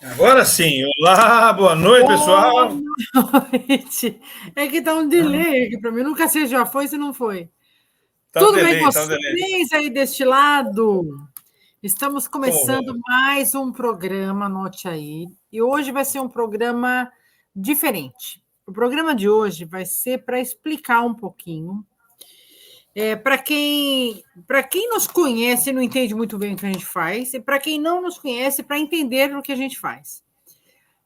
Agora sim. Olá, boa noite, Boa pessoal. noite. É que tá um delay aqui para mim. Nunca sei se já foi, se não foi. Tá um Tudo bem delay, com tá um delay. vocês aí deste lado? Estamos Como começando vamos? mais um programa, anote aí. E hoje vai ser um programa diferente. O programa de hoje vai ser para explicar um pouquinho. Para quem nos conhece e não entende muito bem o que a gente faz, e para quem não nos conhece, para entender o que a gente faz.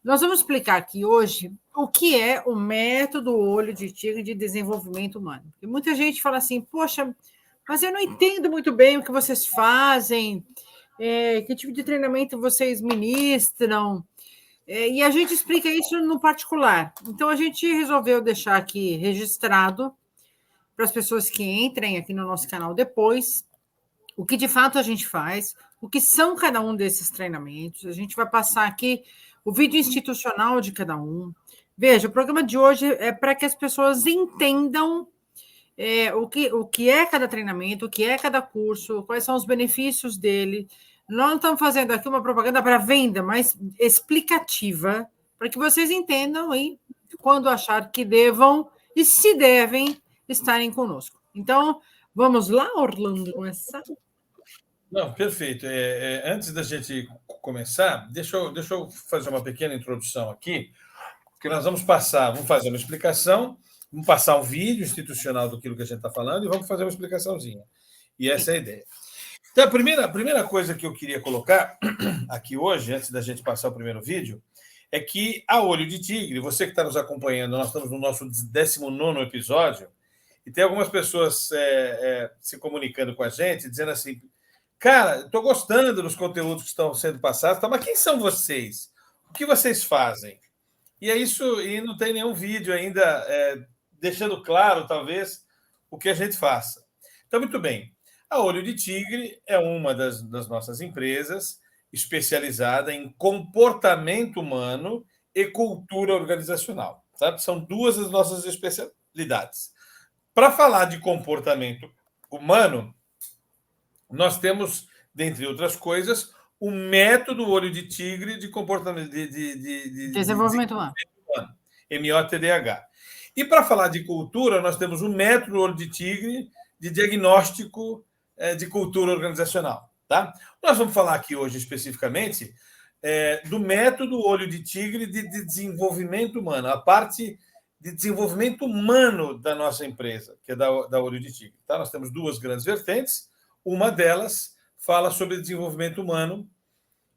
Nós vamos explicar aqui hoje o que é o método olho de tigre de desenvolvimento humano. Porque muita gente fala assim, poxa, mas eu não entendo muito bem o que vocês fazem, que tipo de treinamento vocês ministram, e a gente explica isso no particular. Então, a gente resolveu deixar aqui registrado para as pessoas que entrem aqui no nosso canal depois, o que de fato a gente faz, o que são cada um desses treinamentos. A gente vai passar aqui o vídeo institucional de cada um. Veja, o programa de hoje é para que as pessoas entendam o que é cada treinamento, o que é cada curso, quais são os benefícios dele. Nós não estamos fazendo aqui uma propaganda para venda, mas explicativa, para que vocês entendam e, quando achar que devam e se devem, estarem conosco. Então, vamos lá, Orlando, começar? Não, perfeito. Antes da gente começar, deixa eu fazer uma pequena introdução aqui, porque nós vamos fazer uma explicação, vamos passar um vídeo institucional do que a gente está falando e vamos fazer uma explicaçãozinha. E essa é a ideia. Então, a primeira coisa que eu queria colocar aqui hoje, antes da gente passar o primeiro vídeo, é que a Olho de Tigre, você que está nos acompanhando, nós estamos no nosso 19º episódio, e tem algumas pessoas se comunicando com a gente, dizendo assim, cara, estou gostando dos conteúdos que estão sendo passados, mas quem são vocês? O que vocês fazem? E é isso, e não tem nenhum vídeo ainda deixando claro, talvez, o que a gente faça. Então, muito bem. A Olho de Tigre é uma das nossas empresas especializada em comportamento humano e cultura organizacional. Sabe? São duas das nossas especialidades. Para falar de comportamento humano, nós temos, dentre outras coisas, o método Olho de Tigre de comportamento de Desenvolvimento humano. humano, MOTDH. E para falar de cultura, nós temos o método Olho de Tigre de diagnóstico de cultura organizacional. Tá? Nós vamos falar aqui hoje especificamente do método Olho de Tigre de desenvolvimento humano, a parte de desenvolvimento humano da nossa empresa, que é da Olho de Tigre. Tá? Nós temos duas grandes vertentes. Uma delas fala sobre desenvolvimento humano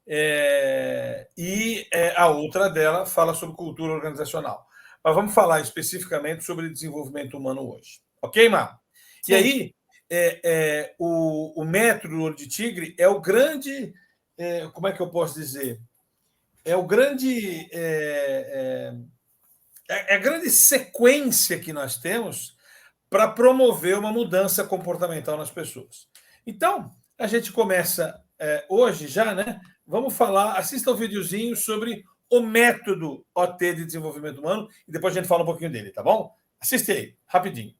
e a outra dela fala sobre cultura organizacional. Mas vamos falar especificamente sobre desenvolvimento humano hoje. Ok, Mar? E aí, o método Olho de Tigre é o grande... como é que eu posso dizer? É o grande... é a grande sequência que nós temos para promover uma mudança comportamental nas pessoas. Então, a gente começa hoje já, né? Vamos falar, assista o videozinho sobre o método OT de desenvolvimento humano e depois a gente fala um pouquinho dele, tá bom? Assiste aí, rapidinho.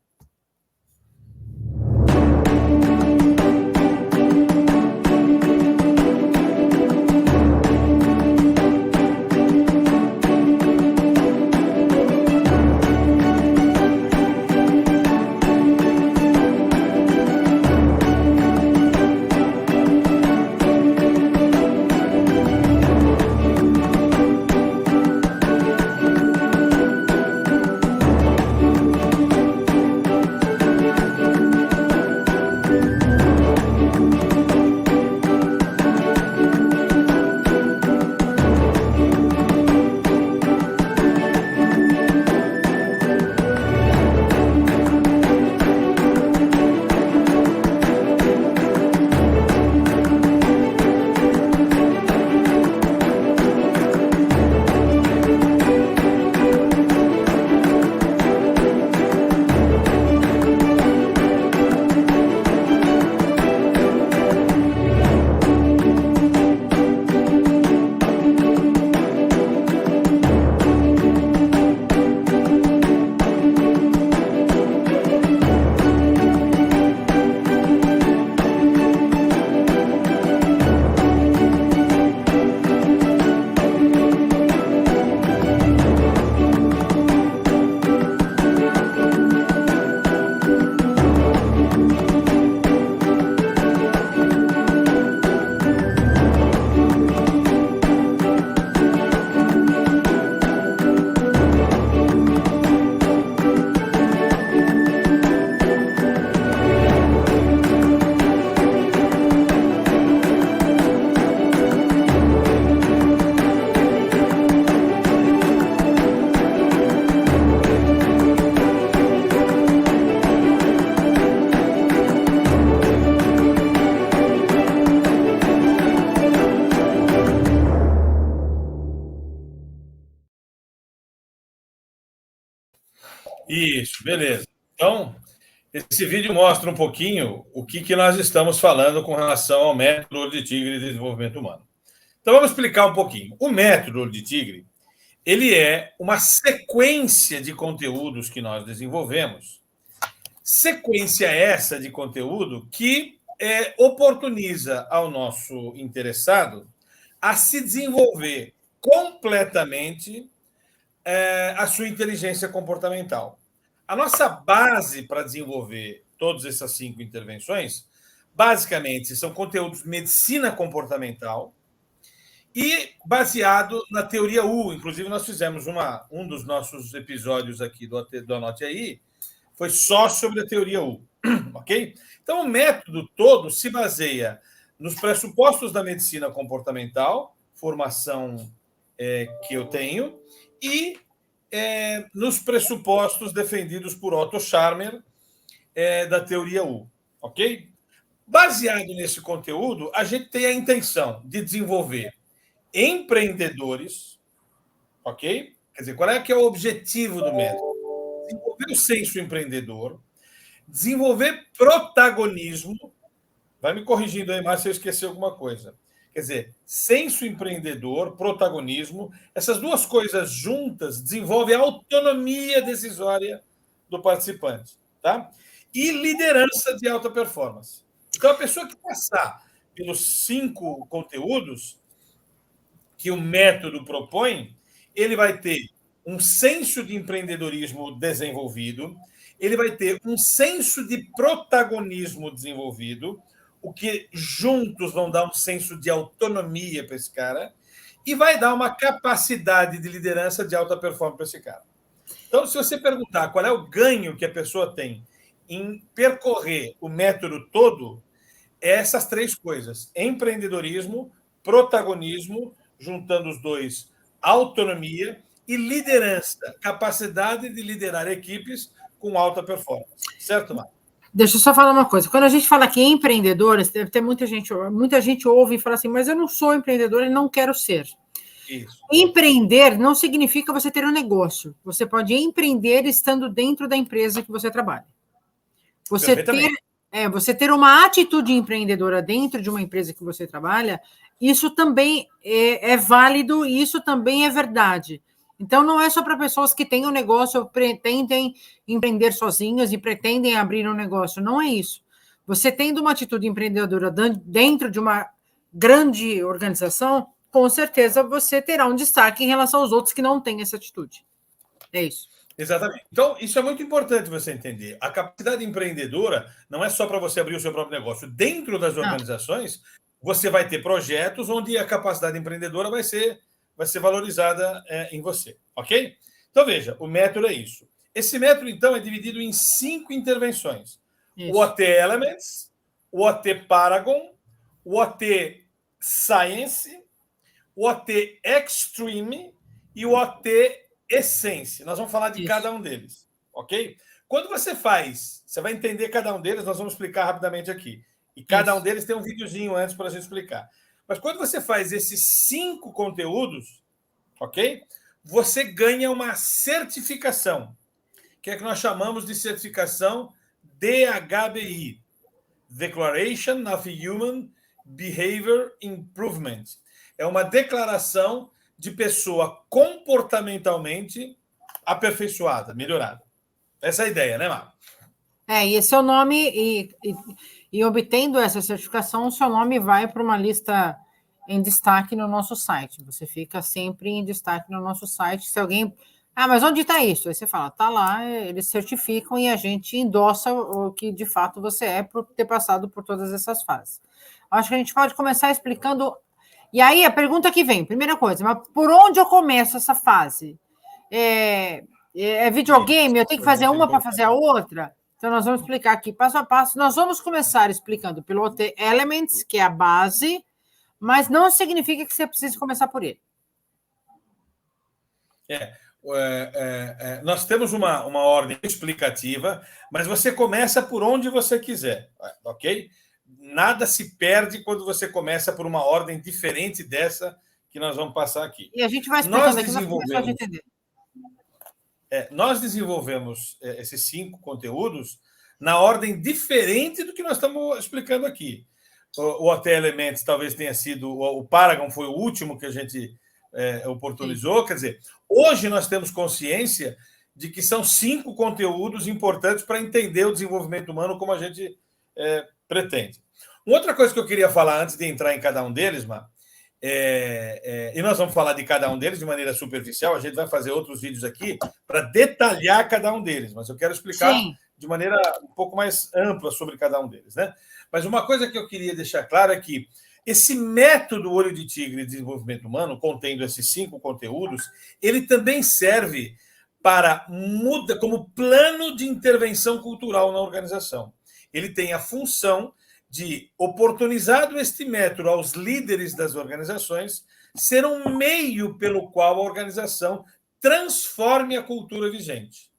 Isso, beleza. Então, esse vídeo mostra um pouquinho o que nós estamos falando com relação ao método Olho de Tigre de desenvolvimento humano. Então, vamos explicar um pouquinho. O método Olho de Tigre, ele é uma sequência de conteúdos que nós desenvolvemos. Sequência essa de conteúdo que oportuniza ao nosso interessado a se desenvolver completamente a sua inteligência comportamental. A nossa base para desenvolver todas essas 5 intervenções, basicamente, são conteúdos de medicina comportamental e baseado na teoria U. Inclusive, nós fizemos um dos nossos episódios aqui do Anote Aí, foi só sobre a teoria U. Ok? Então, o método todo se baseia nos pressupostos da medicina comportamental, formação que eu tenho, e nos pressupostos defendidos por Otto Scharmer da teoria U. Ok? Baseado nesse conteúdo, a gente tem a intenção de desenvolver empreendedores, ok? Quer dizer, qual é que é o objetivo do método? Desenvolver o senso empreendedor, desenvolver protagonismo. Vai me corrigindo aí, mais se eu esquecer alguma coisa. Quer dizer, senso empreendedor, protagonismo, essas duas coisas juntas desenvolvem a autonomia decisória do participante, tá? E liderança de alta performance. Então, a pessoa que passar pelos 5 conteúdos que o método propõe, ele vai ter um senso de empreendedorismo desenvolvido, ele vai ter um senso de protagonismo desenvolvido, o que juntos vão dar um senso de autonomia para esse cara, e vai dar uma capacidade de liderança de alta performance para esse cara. Então, se você perguntar qual é o ganho que a pessoa tem em percorrer o método todo, é essas 3 coisas: empreendedorismo, protagonismo, juntando os dois, autonomia e liderança, capacidade de liderar equipes com alta performance. Certo, Marco? Deixa eu só falar uma coisa. Quando a gente fala que empreendedores, deve ter muita gente ouve e fala assim, mas eu não sou empreendedor e não quero ser. Isso. Empreender não significa você ter um negócio. Você pode empreender estando dentro da empresa que você trabalha. Você ter uma atitude empreendedora dentro de uma empresa que você trabalha, isso também é válido e isso também é verdade. Então, não é só para pessoas que têm um negócio, pretendem empreender sozinhas e pretendem abrir um negócio. Não é isso. Você tendo uma atitude empreendedora dentro de uma grande organização, com certeza você terá um destaque em relação aos outros que não têm essa atitude. É isso. Exatamente. Então, isso é muito importante você entender. A capacidade empreendedora não é só para você abrir o seu próprio negócio. Dentro das organizações, você vai ter projetos onde a capacidade empreendedora vai ser valorizada em você, ok? Então, veja, o método é isso. Esse método, então, é dividido em 5 intervenções. Isso. O OT Elements, o OT Paragon, o OT Science, o OT Extreme e o OT Essence. Nós vamos falar de cada um deles, ok? Quando você faz, você vai entender cada um deles, nós vamos explicar rapidamente aqui. E cada um deles tem um videozinho antes para a gente explicar. Mas quando você faz esses 5 conteúdos, ok? Você ganha uma certificação, que é que nós chamamos de certificação DHBI, Declaration of Human Behavior Improvement. É uma declaração de pessoa comportamentalmente aperfeiçoada, melhorada. Essa é a ideia, né, Marco? E esse é o nome, e obtendo essa certificação, o seu nome vai para uma lista em destaque no nosso site. Você fica sempre em destaque no nosso site. Se alguém... mas onde está isso? Aí você fala, está lá, eles certificam e a gente endossa o que de fato você é por ter passado por todas essas fases. Acho que a gente pode começar explicando... E aí, a pergunta que vem, primeira coisa, mas por onde eu começo essa fase? É videogame? Eu tenho que fazer uma para fazer a outra? Então, nós vamos explicar aqui passo a passo. Nós vamos começar explicando pelo OT Elements, que é a base, mas não significa que você precise começar por ele. Nós temos uma ordem explicativa, mas você começa por onde você quiser, ok? Nada se perde quando você começa por uma ordem diferente dessa que nós vamos passar aqui. E a gente vai explicando aqui, mas a gente entender. nós desenvolvemos esses 5 conteúdos na ordem diferente do que nós estamos explicando aqui. O OT Elements talvez tenha sido... O Paragon foi o último que a gente oportunizou. Sim. Quer dizer, hoje nós temos consciência de que são 5 conteúdos importantes para entender o desenvolvimento humano como a gente pretende. Uma outra coisa que eu queria falar antes de entrar em cada um deles, Mar, e nós vamos falar de cada um deles de maneira superficial, a gente vai fazer outros vídeos aqui para detalhar cada um deles, mas eu quero explicar Sim. de maneira um pouco mais ampla sobre cada um deles, né? Mas uma coisa que eu queria deixar claro é que esse método Olho de Tigre de desenvolvimento humano, contendo esses 5 conteúdos, ele também serve para como plano de intervenção cultural na organização. Ele tem a função de, oportunizado este método aos líderes das organizações, ser um meio pelo qual a organização transforme a cultura vigente.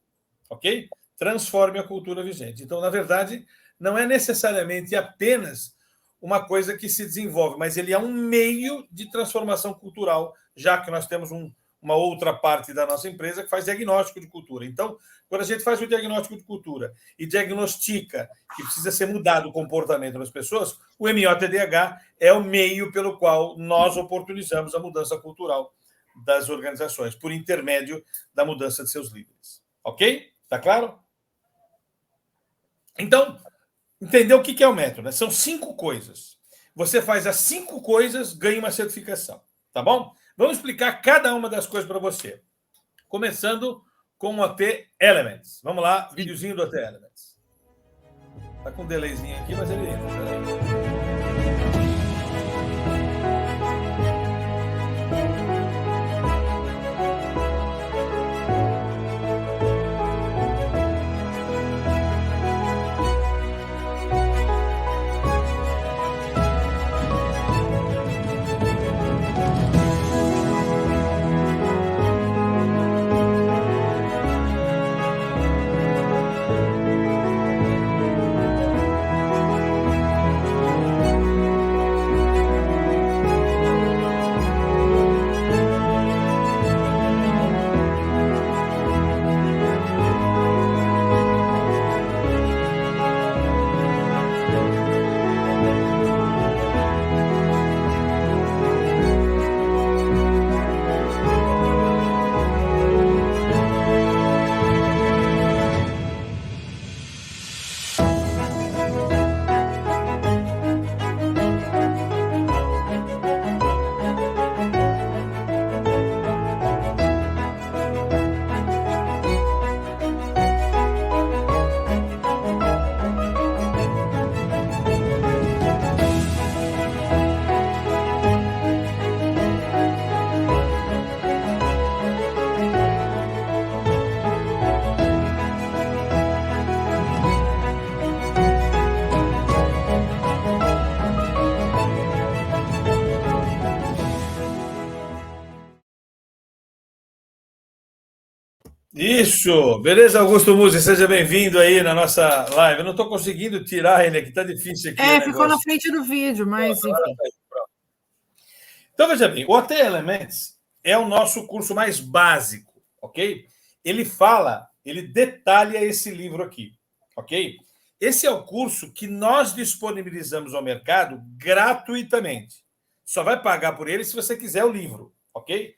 Ok? Transforme a cultura vigente. Então, na verdade, não é necessariamente apenas uma coisa que se desenvolve, mas ele é um meio de transformação cultural, já que nós temos uma outra parte da nossa empresa que faz diagnóstico de cultura. Então, quando a gente faz o diagnóstico de cultura e diagnostica que precisa ser mudado o comportamento das pessoas, o MOTDH é o meio pelo qual nós oportunizamos a mudança cultural das organizações, por intermédio da mudança de seus líderes. Ok? Tá claro? Então, entendeu o que é o método, né? São 5 coisas. Você faz as 5 coisas, ganha uma certificação. Tá bom? Vamos explicar cada uma das coisas para você. Começando com o OT Elements. Vamos lá, videozinho do OT Elements. Está com um delayzinho aqui, mas ele entra. Isso! Beleza, Augusto Musi? Seja bem-vindo aí na nossa live. Eu não estou conseguindo tirar ele aqui, está difícil aqui. Ficou na frente do vídeo, mas enfim. Então, veja bem, o OT Elements é o nosso curso mais básico, ok? Ele detalha esse livro aqui, ok? Esse é o curso que nós disponibilizamos ao mercado gratuitamente. Só vai pagar por ele se você quiser o livro, ok?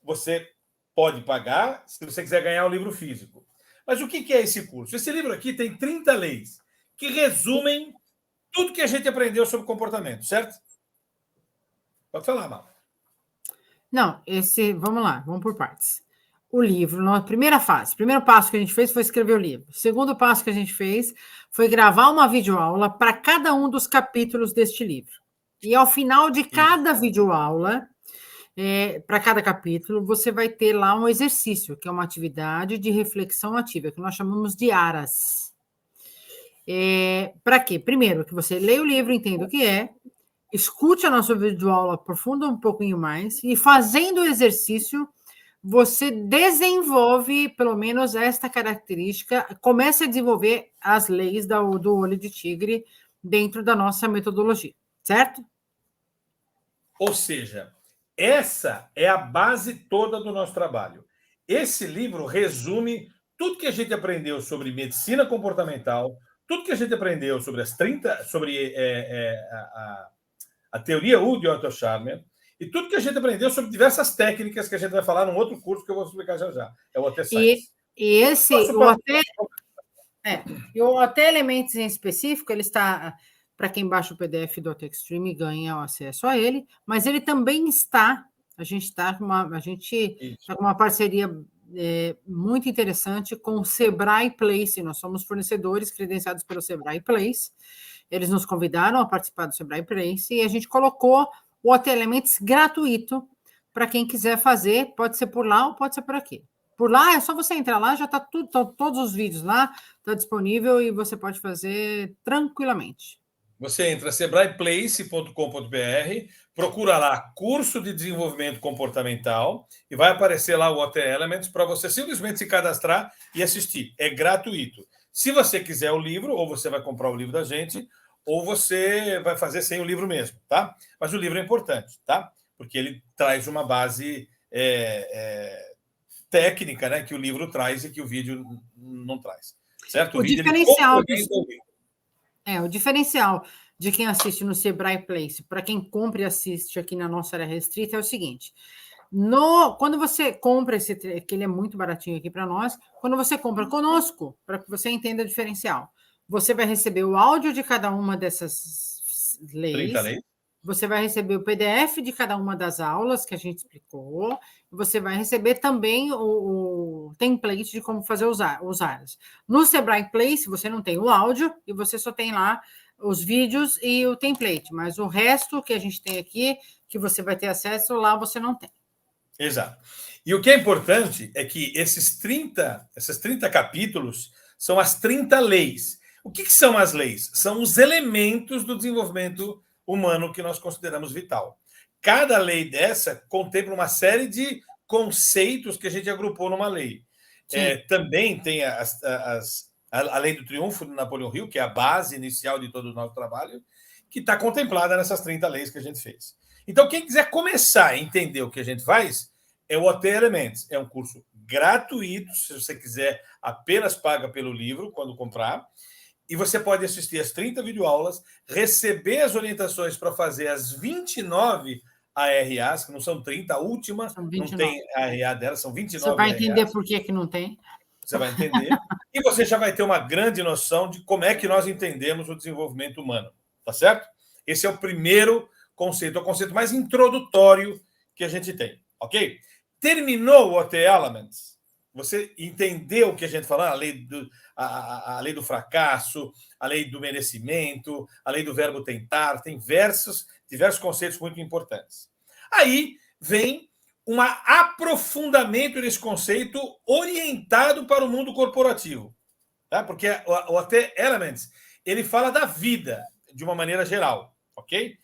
Você pode pagar se você quiser ganhar o livro físico. Mas o que é esse curso? Esse livro aqui tem 30 leis que resumem tudo que a gente aprendeu sobre comportamento, certo? Pode falar, Mal. Não, vamos lá, vamos por partes. O livro, na primeira fase, o primeiro passo que a gente fez foi escrever o livro. O segundo passo que a gente fez foi gravar uma videoaula para cada um dos capítulos deste livro. E ao final de cada videoaula, para cada capítulo, você vai ter lá um exercício, que é uma atividade de reflexão ativa, que nós chamamos de ARAS. Para quê? Primeiro, que você leia o livro, entenda o que é, escute a nossa videoaula, aprofunda um pouquinho mais, e fazendo o exercício, você desenvolve, pelo menos, esta característica, começa a desenvolver as leis do olho de tigre dentro da nossa metodologia, certo? Ou seja, essa é a base toda do nosso trabalho. Esse livro resume tudo que a gente aprendeu sobre medicina comportamental, tudo que a gente aprendeu sobre a teoria U de Otto Scharmer e tudo que a gente aprendeu sobre diversas técnicas que a gente vai falar num outro curso que eu vou explicar já já. É o OT Science. E esse, o OT Elementos em específico, ele está, para quem baixa o PDF do OT Extreme, ganha o acesso a ele, mas ele também está, a gente está com uma parceria muito interessante com o Sebrae Place. Nós somos fornecedores credenciados pelo Sebrae Place. Eles nos convidaram a participar do Sebrae Place e a gente colocou o OT Elementos gratuito para quem quiser fazer, pode ser por lá ou pode ser por aqui. Por lá é só você entrar lá, já está tudo, todos os vídeos lá, está disponível e você pode fazer tranquilamente. Você entra sebraeplace.com.br, procura lá curso de desenvolvimento comportamental e vai aparecer lá o OT Elements para você simplesmente se cadastrar e assistir. É gratuito. Se você quiser o livro, ou você vai comprar o livro da gente, ou você vai fazer sem o livro mesmo, tá? Mas o livro é importante, tá? Porque ele traz uma base técnica, né, que o livro traz e que o vídeo não traz. Certo? O diferencial de quem assiste no Sebrae Place, para quem compra e assiste aqui na nossa área restrita, é o seguinte: quando você compra que ele é muito baratinho aqui para nós, quando você compra conosco, para que você entenda o diferencial, você vai receber o áudio de cada uma dessas leis. Você vai receber o PDF de cada uma das aulas que a gente explicou, você vai receber também o template de como fazer os áreas. No Sebrae Place, você não tem o áudio e você só tem lá os vídeos e o template, mas o resto que a gente tem aqui, que você vai ter acesso, lá você não tem. Exato. E o que é importante é que esses 30 capítulos são as 30 leis. O que são as leis? São os elementos do desenvolvimento humano que nós consideramos vital. Cada lei dessa contempla uma série de conceitos que a gente agrupou numa lei. Também tem a lei do triunfo do Napoleão Hill, que é a base inicial de todo o nosso trabalho, que está contemplada nessas 30 leis que a gente fez. Então, quem quiser começar a entender o que a gente faz, é o OT Elements. É um curso gratuito, se você quiser, apenas paga pelo livro quando comprar. E você pode assistir as 30 videoaulas, receber as orientações para fazer as 29 ARAs, que não são 30, a última não tem ARA dela, são 29 Você vai entender ARAs. Por que não tem. Você vai entender. E você já vai ter uma grande noção de como é que nós entendemos o desenvolvimento humano. Tá certo? Esse é o primeiro conceito, é o conceito mais introdutório que a gente tem. Ok? Terminou o OT Elements? Você entendeu o que a gente falou? A lei do fracasso, a lei do merecimento, a lei do verbo tentar, tem diversos conceitos muito importantes. Aí vem um aprofundamento desse conceito orientado para o mundo corporativo. Tá? Porque o OT Elements, ele fala da vida de uma maneira geral, ok?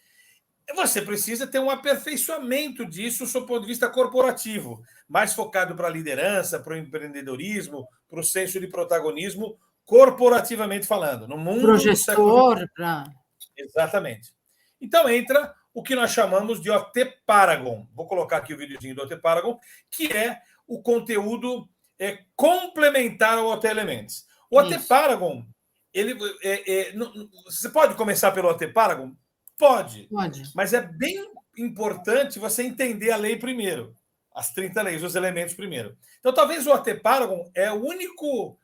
Você precisa ter um aperfeiçoamento disso do ponto de vista corporativo, mais focado para a liderança, para o empreendedorismo, para o senso de protagonismo, corporativamente falando. No mundo pro gestor. Exatamente. Então entra o que nós chamamos de OT Paragon. Vou colocar aqui o videozinho do OT Paragon, que é o conteúdo complementar ao OT Elements. O OT Paragon, você pode começar pelo OT Paragon? Pode, mas é bem importante você entender a lei primeiro, as 30 leis, os elementos primeiro. Então, talvez o OT Paragon é o único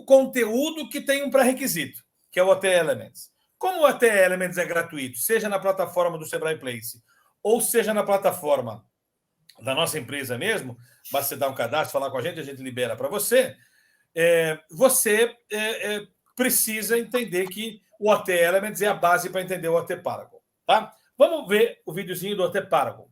conteúdo que tem um pré-requisito, que é o OT Elements. Como o OT Elements é gratuito, seja na plataforma do Sebrae Place, ou seja na plataforma da nossa empresa mesmo, basta você dar um cadastro, falar com a gente libera para você, você precisa entender que o OT Elements é a base para entender o OT Paragon. Tá? Vamos ver o videozinho do OT Paragon.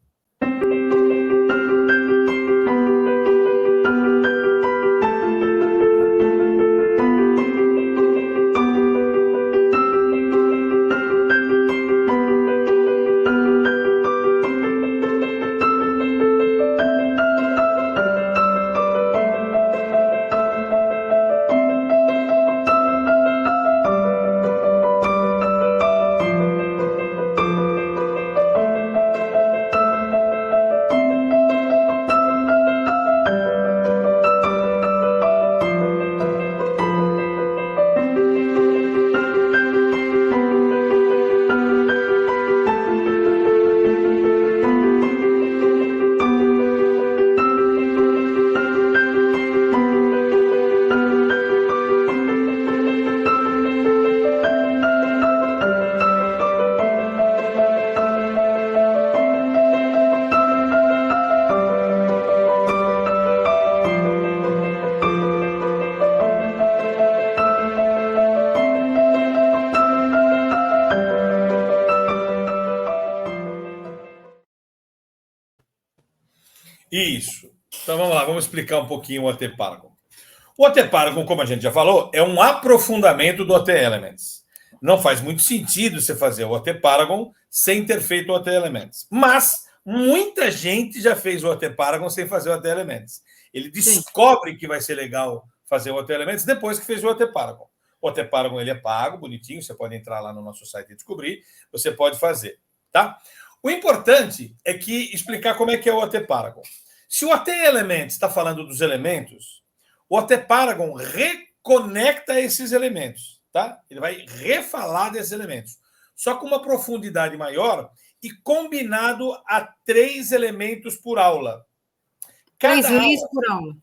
Isso. Então vamos lá, vamos explicar um pouquinho o OT Paragon. O OT Paragon, como a gente já falou, é um aprofundamento do OT Elements. Não faz muito sentido você fazer o OT Paragon sem ter feito o OT Elements. Mas muita gente já fez o OT Paragon sem fazer o OT Elements. Ele descobre que vai ser legal fazer o OT Elements depois que fez o OT Paragon. O OT Paragon ele é pago, bonitinho, você pode entrar lá no nosso site e descobrir, você pode fazer, tá? O importante é que explicar como é que é o OT Paragon. Se o OT Elements está falando dos elementos, o OT Paragon reconecta esses elementos, tá? Ele vai refalar desses elementos, só com uma profundidade maior e combinado a 3 elementos por aula. 3 leis por aula.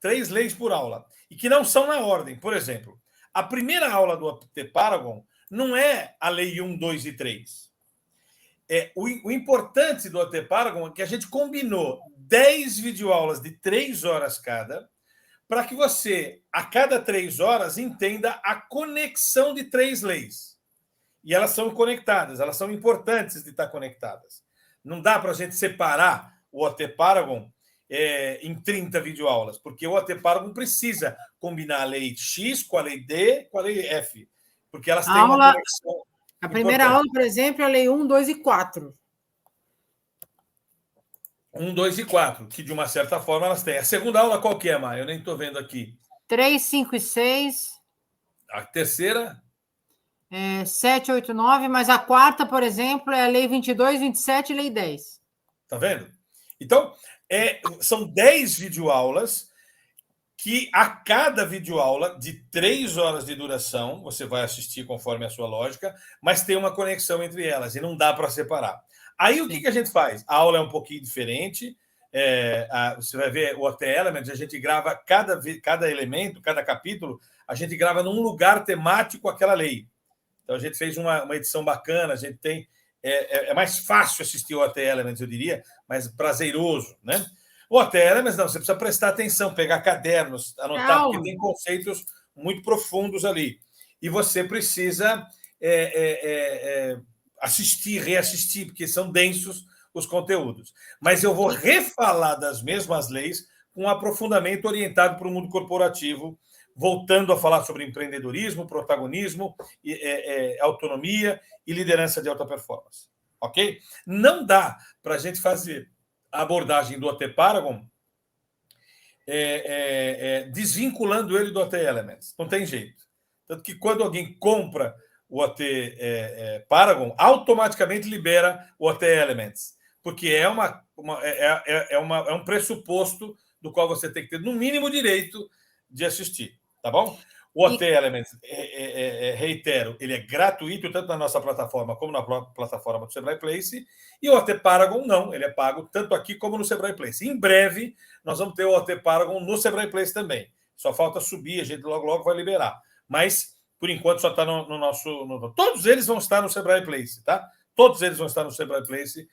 3 leis por aula. E que não são na ordem. Por exemplo, a primeira aula do OT Paragon não é a lei 1, 2 e 3. O importante do OT Paragon é que a gente combinou 10 videoaulas de 3 horas cada, para que você, a cada 3 horas, entenda a conexão de 3 leis. E elas são conectadas, elas são importantes de estar conectadas. Não dá para a gente separar o OT Paragon em 30 videoaulas, porque o OT Paragon precisa combinar a lei X com a lei D com a lei F, porque elas têm uma conexão. A primeira aula, por exemplo, é a lei 1, 2 e 4. 1, 2 e 4, que de uma certa forma elas têm. A segunda aula qual que é, Maia? Eu nem estou vendo aqui. 3, 5 e 6. A terceira? 7, 8, 9, mas a quarta, por exemplo, é a lei 22, 27 e lei 10. Tá vendo? Então, são 10 videoaulas que a cada videoaula de 3 horas de duração, você vai assistir conforme a sua lógica, mas tem uma conexão entre elas e não dá para separar. Aí o que a gente faz? A aula é um pouquinho diferente. Você vai ver o OT Elements, a gente grava cada elemento, cada capítulo, a gente grava num lugar temático aquela lei. Então a gente fez uma edição bacana, a gente tem. É mais fácil assistir o OT Elements, eu diria, mais prazeroso, né? O OT Elements, não, você precisa prestar atenção, pegar cadernos, anotar, porque tem conceitos muito profundos ali. E você precisa assistir, reassistir, porque são densos os conteúdos. Mas eu vou refalar das mesmas leis com um aprofundamento orientado para o mundo corporativo, voltando a falar sobre empreendedorismo, protagonismo, autonomia e liderança de alta performance. Ok? Não dá para a gente fazer a abordagem do OT Paragon desvinculando ele do OT Elements. Não tem jeito. Tanto que quando alguém compra o OT Paragon, automaticamente libera o OT Elements, porque é um pressuposto do qual você tem que ter, no mínimo, direito de assistir. Tá bom? O OT Elements, reitero, ele é gratuito tanto na nossa plataforma como na plataforma do Sebrae Place. E o OT Paragon não, ele é pago tanto aqui como no Sebrae Place. Em breve, nós vamos ter o OT Paragon no Sebrae Place também. Só falta subir, a gente logo vai liberar. Mas, por enquanto, só está no nosso... Todos eles vão estar no Sebrae Place, tá? Todos eles vão estar no Sebrae Place.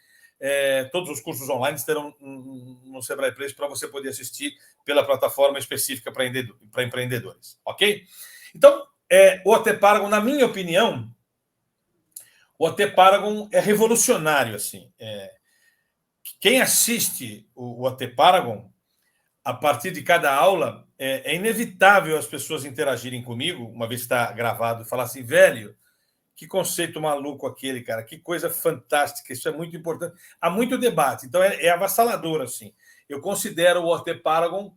Todos os cursos online estarão no Sebrae Place para você poder assistir pela plataforma específica para empreendedores, ok? Então, o OT Paragon, na minha opinião, o OT Paragon é revolucionário, assim. Quem assiste o OT Paragon, a partir de cada aula, é inevitável as pessoas interagirem comigo, uma vez que está gravado, e falar assim, velho, que conceito maluco aquele, cara, que coisa fantástica, isso é muito importante. Há muito debate, então é avassalador, assim. Eu considero o OT Paragon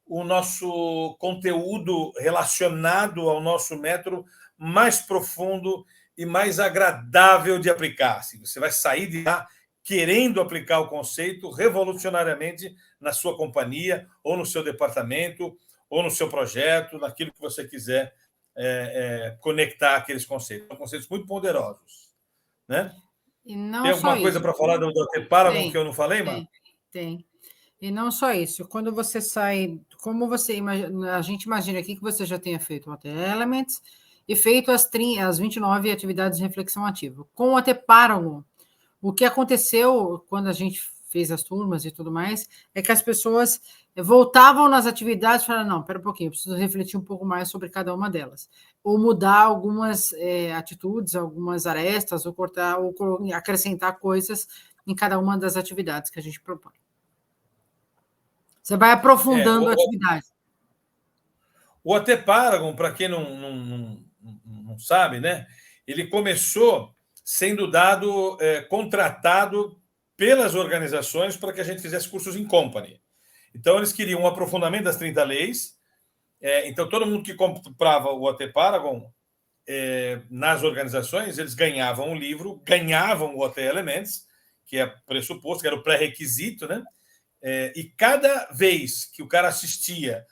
o nosso conteúdo relacionado ao nosso método mais profundo e mais agradável de aplicar. Assim, você vai sair de lá querendo aplicar o conceito revolucionariamente na sua companhia, ou no seu departamento, ou no seu projeto, naquilo que você quiser conectar aqueles conceitos. São conceitos muito poderosos. Né? Tem alguma coisa para falar do OT Paragon que eu não falei, Mar? Tem. E não só isso. Quando você sai, como você imagina, a gente imagina aqui que você já tenha feito o OT Elements e feito as 29 atividades de reflexão ativa. Com o OT Paragon, o que aconteceu quando a gente fez as turmas e tudo mais é que as pessoas voltavam nas atividades e falaram, não, espera um pouquinho, eu preciso refletir um pouco mais sobre cada uma delas. Ou mudar algumas atitudes, algumas arestas, ou cortar, ou acrescentar coisas em cada uma das atividades que a gente propõe. Você vai aprofundando a atividade. O OT Paragon, para quem não sabe, né? Ele começou sendo contratado pelas organizações para que a gente fizesse cursos em company. Então, eles queriam um aprofundamento das 30 leis. Então, todo mundo que comprava o OT Paragon nas organizações, eles ganhavam o livro, ganhavam o OT Elements, que é pressuposto, que era o pré-requisito, né? E cada vez que o cara assistia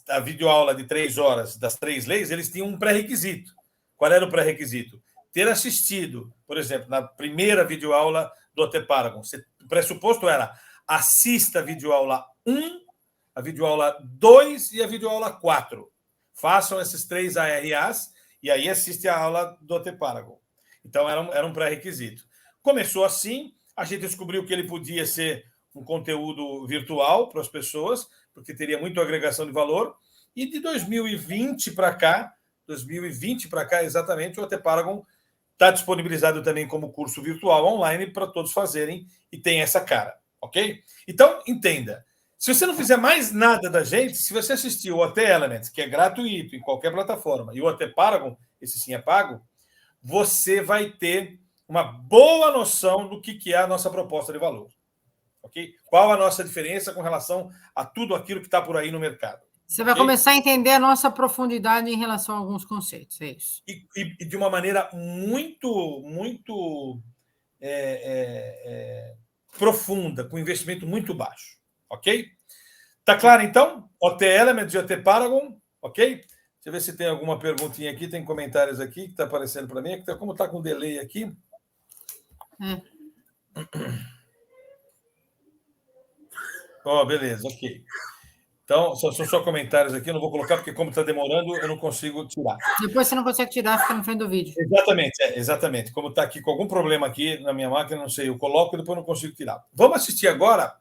a videoaula de 3 horas das 3 leis, eles tinham um pré-requisito. Qual era o pré-requisito? Ter assistido, por exemplo, na primeira videoaula do OT Paragon. O pressuposto era assista a videoaula 1, a videoaula 2 e a videoaula 4. Façam esses 3 ARAs e aí assiste a aula do OT Paragon. Então, era um pré-requisito. Começou assim, a gente descobriu que ele podia ser um conteúdo virtual para as pessoas, porque teria muita agregação de valor. E de 2020 para cá, exatamente, o OT Paragon está disponibilizado também como curso virtual online para todos fazerem e tem essa cara, ok? Então, entenda. Se você não fizer mais nada da gente, se você assistir o OT Elements, que é gratuito em qualquer plataforma, e o OT Paragon, esse sim é pago, você vai ter uma boa noção do que é a nossa proposta de valor. Okay? Qual a nossa diferença com relação a tudo aquilo que está por aí no mercado. Você vai começar a entender a nossa profundidade em relação a alguns conceitos, é isso. E de uma maneira muito profunda, com investimento muito baixo. Ok? Tá claro, então? OT Elements e OT Paragon, ok? Deixa eu ver se tem alguma perguntinha aqui, tem comentários aqui que está aparecendo para mim. Como está com delay aqui? Beleza, ok. Então, são só comentários aqui, eu não vou colocar, porque como está demorando, eu não consigo tirar. Depois você não consegue tirar, fica no frente do vídeo. Exatamente. Como está aqui com algum problema aqui na minha máquina, não sei, eu coloco e depois não consigo tirar. Vamos assistir agora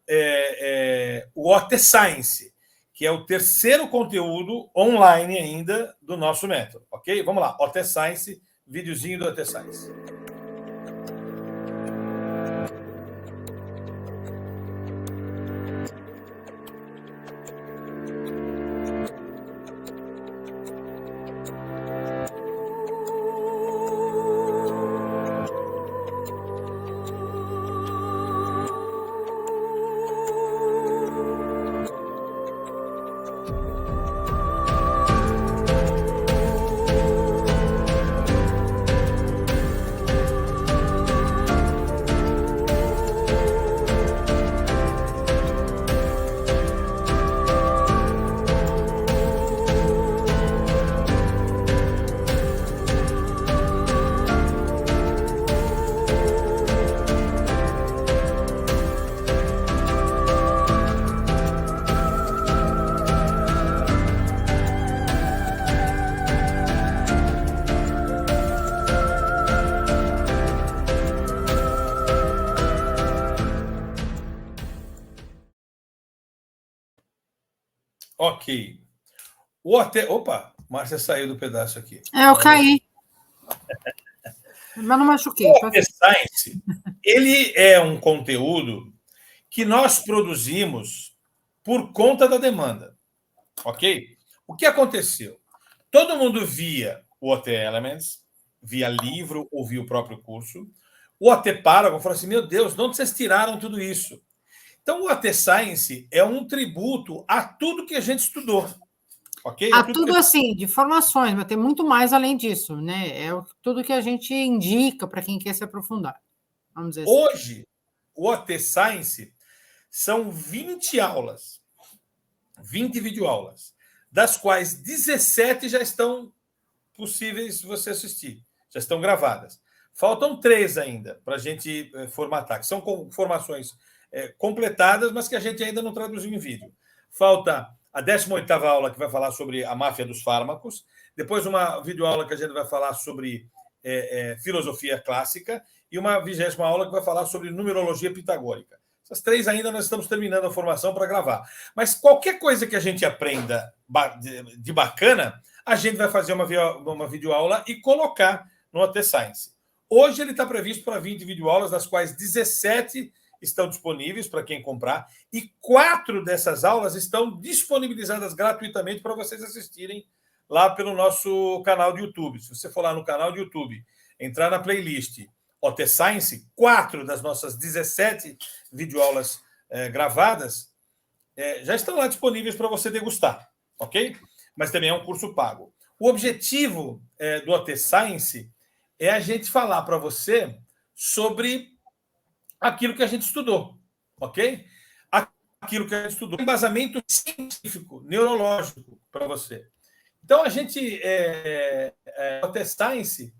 o OT Science, que é o terceiro conteúdo online ainda do nosso método, ok? Vamos lá, OT Science, videozinho do OT Science. Ok. Opa, Márcia saiu do pedaço aqui. Eu caí. Mas não machuquei. O OT Science, ele é um conteúdo que nós produzimos por conta da demanda. Ok? O que aconteceu? Todo mundo via o OT Elements, via livro ou via o próprio curso. O OT Paragon falou assim, meu Deus, de onde vocês tiraram tudo isso? Então, o OT Science é um tributo a tudo que a gente estudou. Okay? Tudo assim, de formações, mas tem muito mais além disso, né? É tudo que a gente indica para quem quer se aprofundar. Vamos dizer assim. Hoje, o OT Science são 20 aulas, 20 videoaulas, das quais 17 já estão possíveis você assistir, já estão gravadas. Faltam 3 ainda para a gente formatar, que são formações completadas, mas que a gente ainda não traduziu em vídeo. Falta a 18ª aula, que vai falar sobre a máfia dos fármacos, depois uma videoaula que a gente vai falar sobre filosofia clássica e uma 20ª aula que vai falar sobre numerologia pitagórica. Essas 3 ainda nós estamos terminando a formação para gravar. Mas qualquer coisa que a gente aprenda de bacana, a gente vai fazer uma videoaula e colocar no OT Science. Hoje ele está previsto para 20 videoaulas, das quais 17 estão disponíveis para quem comprar, e 4 dessas aulas estão disponibilizadas gratuitamente para vocês assistirem lá pelo nosso canal de YouTube. Se você for lá no canal de YouTube, entrar na playlist OT Science, 4 das nossas 17 videoaulas gravadas já estão lá disponíveis para você degustar, ok? Mas também é um curso pago. O objetivo do OT Science é a gente falar para você sobre aquilo que a gente estudou, ok? Aquilo que a gente estudou, embasamento científico, neurológico para você. Então, a gente, o OT Science,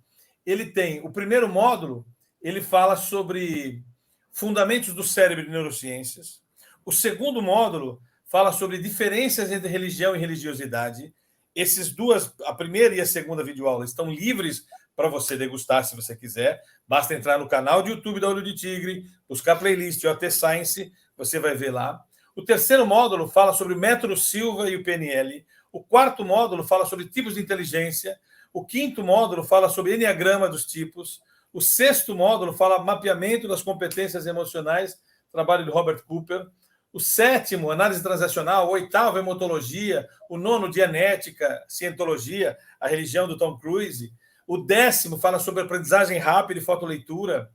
ele tem o primeiro módulo, ele fala sobre fundamentos do cérebro e neurociências. O segundo módulo fala sobre diferenças entre religião e religiosidade. Esses duas, a primeira e a segunda videoaula, estão livres para você degustar, se você quiser. Basta entrar no canal de YouTube da Olho de Tigre, buscar a playlist OT Science, você vai ver lá. O terceiro módulo fala sobre o método Silva e o PNL. O quarto módulo fala sobre tipos de inteligência. O quinto módulo fala sobre enneagrama dos tipos. O sexto módulo fala mapeamento das competências emocionais, trabalho de Robert Cooper. O sétimo, análise transacional. O oitavo, hemotologia. O nono, dianética, cientologia, a religião do Tom Cruise. O 10º fala sobre aprendizagem rápida e fotoleitura.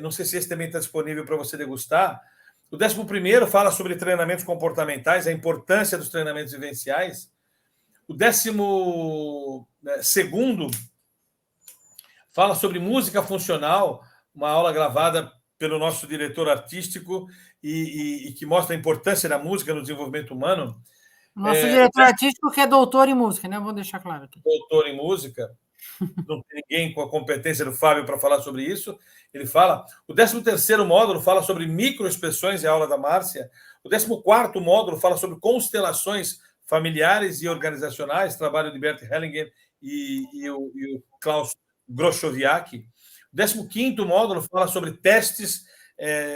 Não sei se esse também está disponível para você degustar. O 11º fala sobre treinamentos comportamentais, a importância dos treinamentos vivenciais. O 12º fala sobre música funcional, uma aula gravada pelo nosso diretor artístico e que mostra a importância da música no desenvolvimento humano. Nosso diretor artístico que é doutor em música, né? Vou deixar claro aqui. Doutor em música. Não tem ninguém com a competência do Fábio para falar sobre isso. Ele fala. O 13º módulo fala sobre microexpressões, é a aula da Márcia. O 14º módulo fala sobre constelações familiares e organizacionais, trabalho de Bert Hellinger e o Klaus Grochowiak. O 15º módulo fala sobre testes,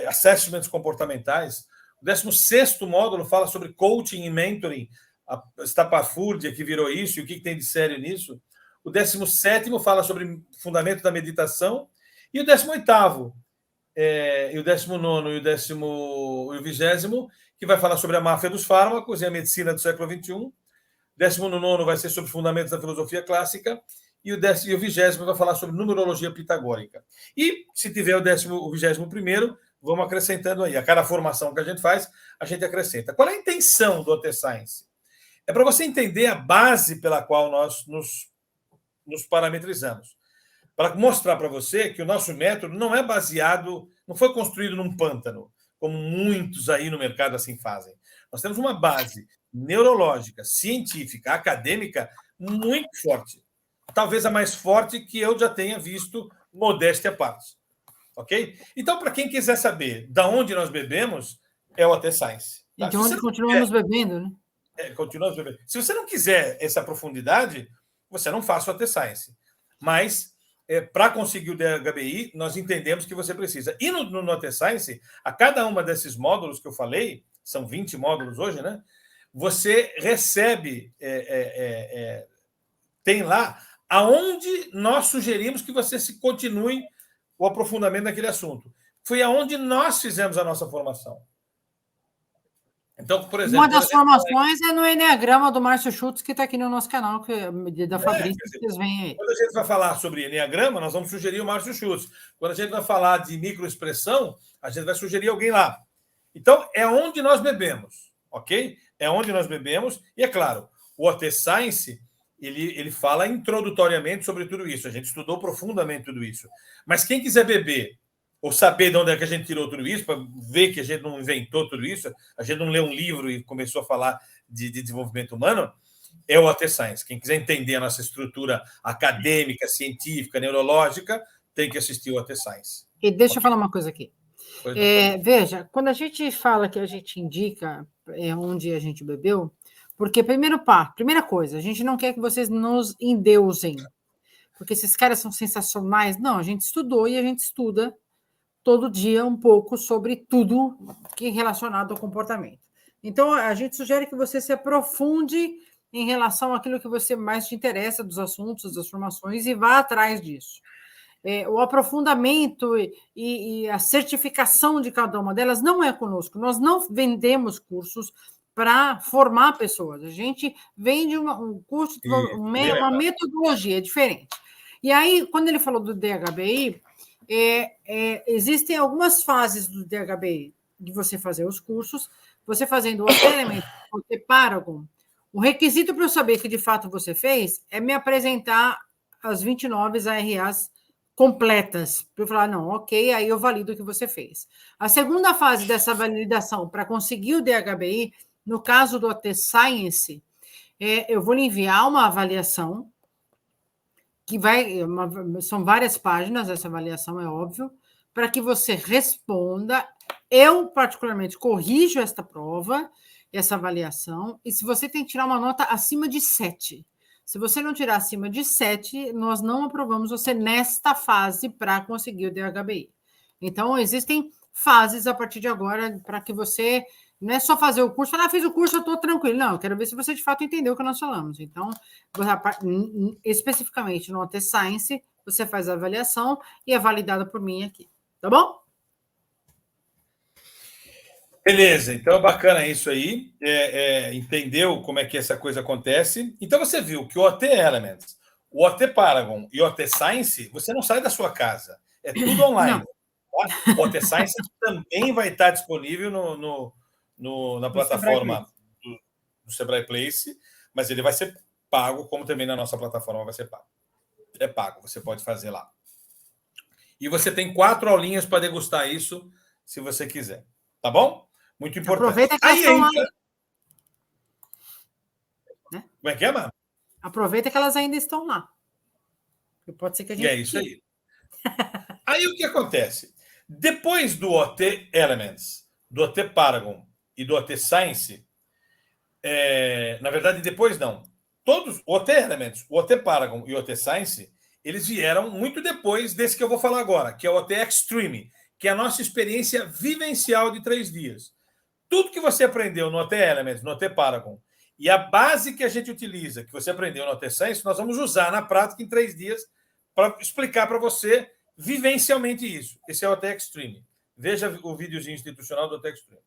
assessments comportamentais. O 16º módulo fala sobre coaching e mentoring, a estapafúrdia que virou isso e o que tem de sério nisso. O 17º fala sobre fundamento da meditação. E o 18º, e o 19º e o 20º, que vai falar sobre a máfia dos fármacos e a medicina do século XXI. O 19º vai ser sobre fundamentos da filosofia clássica. E o 20º vai falar sobre numerologia pitagórica. E, se tiver o 21º, vamos acrescentando aí. A cada formação que a gente faz, a gente acrescenta. Qual é a intenção do OT Science? É para você entender a base pela qual nós nos parametrizamos. Para mostrar para você que o nosso método não é baseado, não foi construído num pântano, como muitos aí no mercado assim fazem. Nós temos uma base neurológica, científica, acadêmica muito forte. Talvez a mais forte que eu já tenha visto, modéstia à parte. Ok? Então, para quem quiser saber de onde nós bebemos, é o OT Science. Tá? E de onde continuamos bebendo, né? Continuamos bebendo. Se você não quiser essa profundidade, você não faça o OT Science. Mas, para conseguir o DHBI, nós entendemos que você precisa. E no OT Science, a cada uma desses módulos que eu falei, são 20 módulos hoje, né? Você recebe, tem lá, aonde nós sugerimos que você se continue o aprofundamento daquele assunto. Foi aonde nós fizemos a nossa formação. Então, por exemplo... Uma das formações é no Enneagrama do Márcio Schultz, que está aqui no nosso canal, que é da Fabrício, que vocês veem aí. Quando a gente vai falar sobre Enneagrama, nós vamos sugerir o Márcio Schultz. Quando a gente vai falar de microexpressão, a gente vai sugerir alguém lá. Então, é onde nós bebemos, ok? É onde nós bebemos. E, é claro, o OT Science... Ele fala introdutoriamente sobre tudo isso. A gente estudou profundamente tudo isso. Mas quem quiser beber ou saber de onde é que a gente tirou tudo isso, para ver que a gente não inventou tudo isso, a gente não leu um livro e começou a falar de desenvolvimento humano, é o OT Science. Quem quiser entender a nossa estrutura acadêmica, científica, neurológica, tem que assistir o OT Science. E deixa eu falar uma coisa aqui. Veja, quando a gente fala que a gente indica onde a gente bebeu, porque, primeira coisa, a gente não quer que vocês nos endeusem, porque esses caras são sensacionais. Não, a gente estudou e a gente estuda todo dia um pouco sobre tudo que é relacionado ao comportamento. Então, a gente sugere que você se aprofunde em relação àquilo que você mais te interessa, dos assuntos, das formações, e vá atrás disso. o aprofundamento e a certificação de cada uma delas não é conosco. Nós não vendemos cursos para formar pessoas. A gente vende um curso, uma metodologia diferente. E aí, quando ele falou do DHBI, existem algumas fases do DHBI de você fazer os cursos, você fazendo o elemento, o Paragon. O requisito para eu saber que de fato você fez é me apresentar as 29 ARAs completas, para eu falar, não, ok, aí eu valido o que você fez. A segunda fase dessa validação para conseguir o DHBI, no caso do OT Science, eu vou lhe enviar uma avaliação, que são várias páginas, essa avaliação é óbvio, para que você responda. Eu, particularmente, corrijo esta prova, essa avaliação, e se você tem que tirar uma nota acima de 7. Se você não tirar acima de 7, nós não aprovamos você nesta fase para conseguir o DHBI. Então, existem fases a partir de agora para que você... Não é só fazer o curso, falar, fiz o curso, eu estou tranquilo. Não, eu quero ver se você de fato entendeu o que nós falamos. Então, especificamente no OT Science, você faz a avaliação e é validada por mim aqui. Tá bom? Beleza, então é bacana isso aí. Entendeu como é que essa coisa acontece. Então você viu que o OT Elements, o OT Paragon e o OT Science, você não sai da sua casa. É tudo online. Tá? O OT Science também vai estar disponível na plataforma do Sebrae Place, mas ele vai ser pago, como também na nossa plataforma vai ser pago. É pago, você pode fazer lá. E você tem 4 aulinhas para degustar isso, se você quiser. Tá bom? Muito importante. Aproveita que elas estão lá. Né? Como é que é, mano? Aproveita que elas ainda estão lá. Pode ser que a gente... E é isso aí. Aí o que acontece? Depois do OT Elements, do OT Paragon e do OT Science, na verdade, depois não. Todos, o OT Elements, o OT Paragon e o OT Science, eles vieram muito depois desse que eu vou falar agora, que é o OT Extreme, que é a nossa experiência vivencial de 3 dias. Tudo que você aprendeu no OT Elements, no OT Paragon, e a base que a gente utiliza, que você aprendeu no OT Science, nós vamos usar na prática em 3 dias para explicar para você vivencialmente isso. Esse é o OT Extreme. Veja o videozinho institucional do OT Extreme.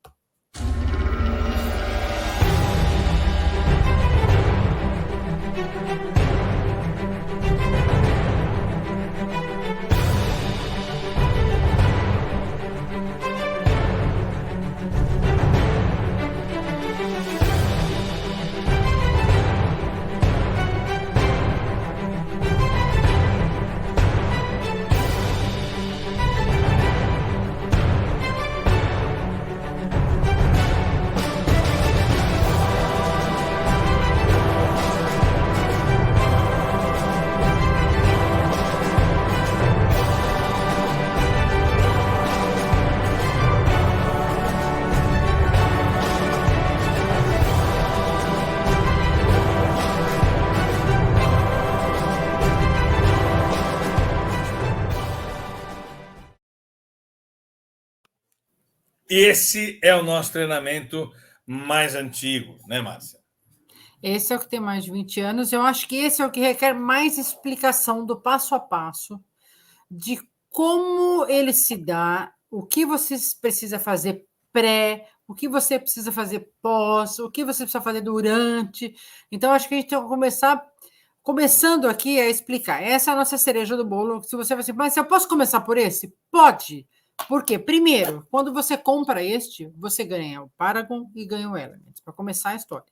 Esse é o nosso treinamento mais antigo, né, Márcia? Esse é o que tem mais de 20 anos. Eu acho que esse é o que requer mais explicação do passo a passo, de como ele se dá, o que você precisa fazer pré, o que você precisa fazer pós, o que você precisa fazer durante. Então, acho que a gente tem que começando aqui a explicar. Essa é a nossa cereja do bolo. Se você vai assim, mas eu posso começar por esse? Pode. Por quê? Primeiro, quando você compra este, você ganha o Paragon e ganha o Elements, para começar a história.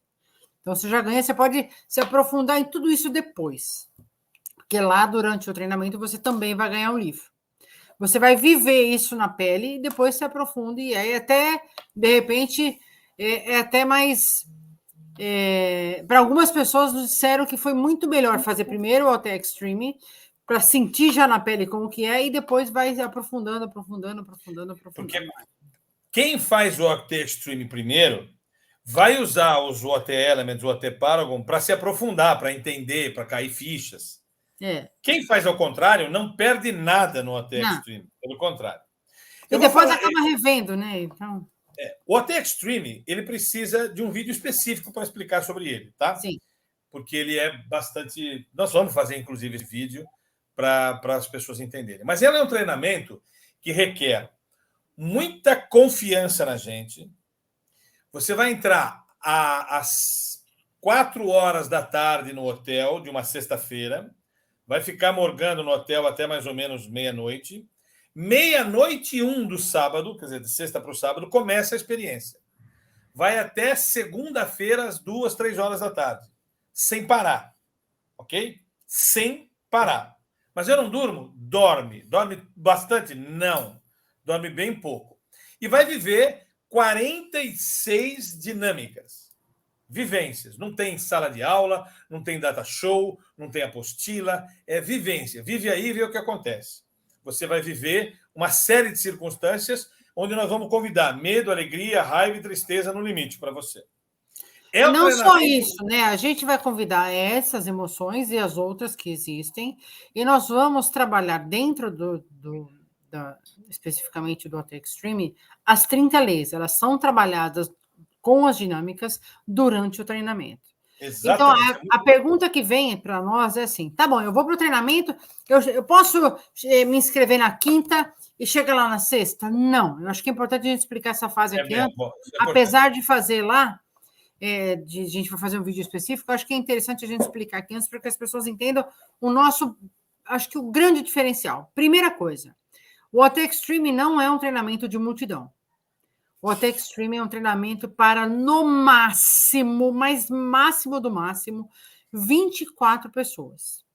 Então, você já ganha, você pode se aprofundar em tudo isso depois. Porque lá, durante o treinamento, você também vai ganhar um livro. Você vai viver isso na pele e depois se aprofunda. E aí, até, de repente, é até mais... para algumas pessoas nos disseram que foi muito melhor fazer primeiro o OT Extreme, para sentir já na pele como que é, e depois vai aprofundando. Porque quem faz o OT Extreme primeiro vai usar os OT Elements, o OT Paragon, para se aprofundar, para entender, para cair fichas. Quem faz ao contrário não perde nada no OT Extreme, pelo contrário. E depois acaba revendo, né? Então... O OT Extreme, ele precisa de um vídeo específico para explicar sobre ele, tá? Sim. Porque ele é bastante... Nós vamos fazer, inclusive, esse vídeo para as pessoas entenderem. Mas ela é um treinamento que requer muita confiança na gente. Você vai entrar às 4 horas da tarde no hotel de uma sexta-feira, vai ficar morgando no hotel até mais ou menos meia-noite. Meia-noite e 1 do sábado, quer dizer, de sexta para o sábado, começa a experiência. Vai até segunda-feira, às 2, 3 horas da tarde, sem parar, ok? Sem parar. Mas eu não durmo? Dorme. Dorme bastante? Não. Dorme bem pouco. E vai viver 46 dinâmicas, vivências. Não tem sala de aula, não tem data show, não tem apostila, é vivência. Vive aí e vê o que acontece. Você vai viver uma série de circunstâncias onde nós vamos convidar medo, alegria, raiva e tristeza no limite para você. Não só isso, né? A gente vai convidar essas emoções e as outras que existem, e nós vamos trabalhar dentro especificamente do OT Extreme, as 30 leis. Elas são trabalhadas com as dinâmicas durante o treinamento. Exatamente. Então, a pergunta que vem para nós é assim: tá bom, eu vou para o treinamento, eu posso me inscrever na quinta e chega lá na sexta? Não, eu acho que é importante a gente explicar essa fase aqui antes, apesar de fazer lá. A gente vai fazer um vídeo específico, acho que é interessante a gente explicar aqui antes para que as pessoas entendam o nosso, acho que o grande diferencial. Primeira coisa, o OT Extreme não é um treinamento de multidão. O OT Extreme é um treinamento para, no máximo, mas máximo do máximo, 24 pessoas.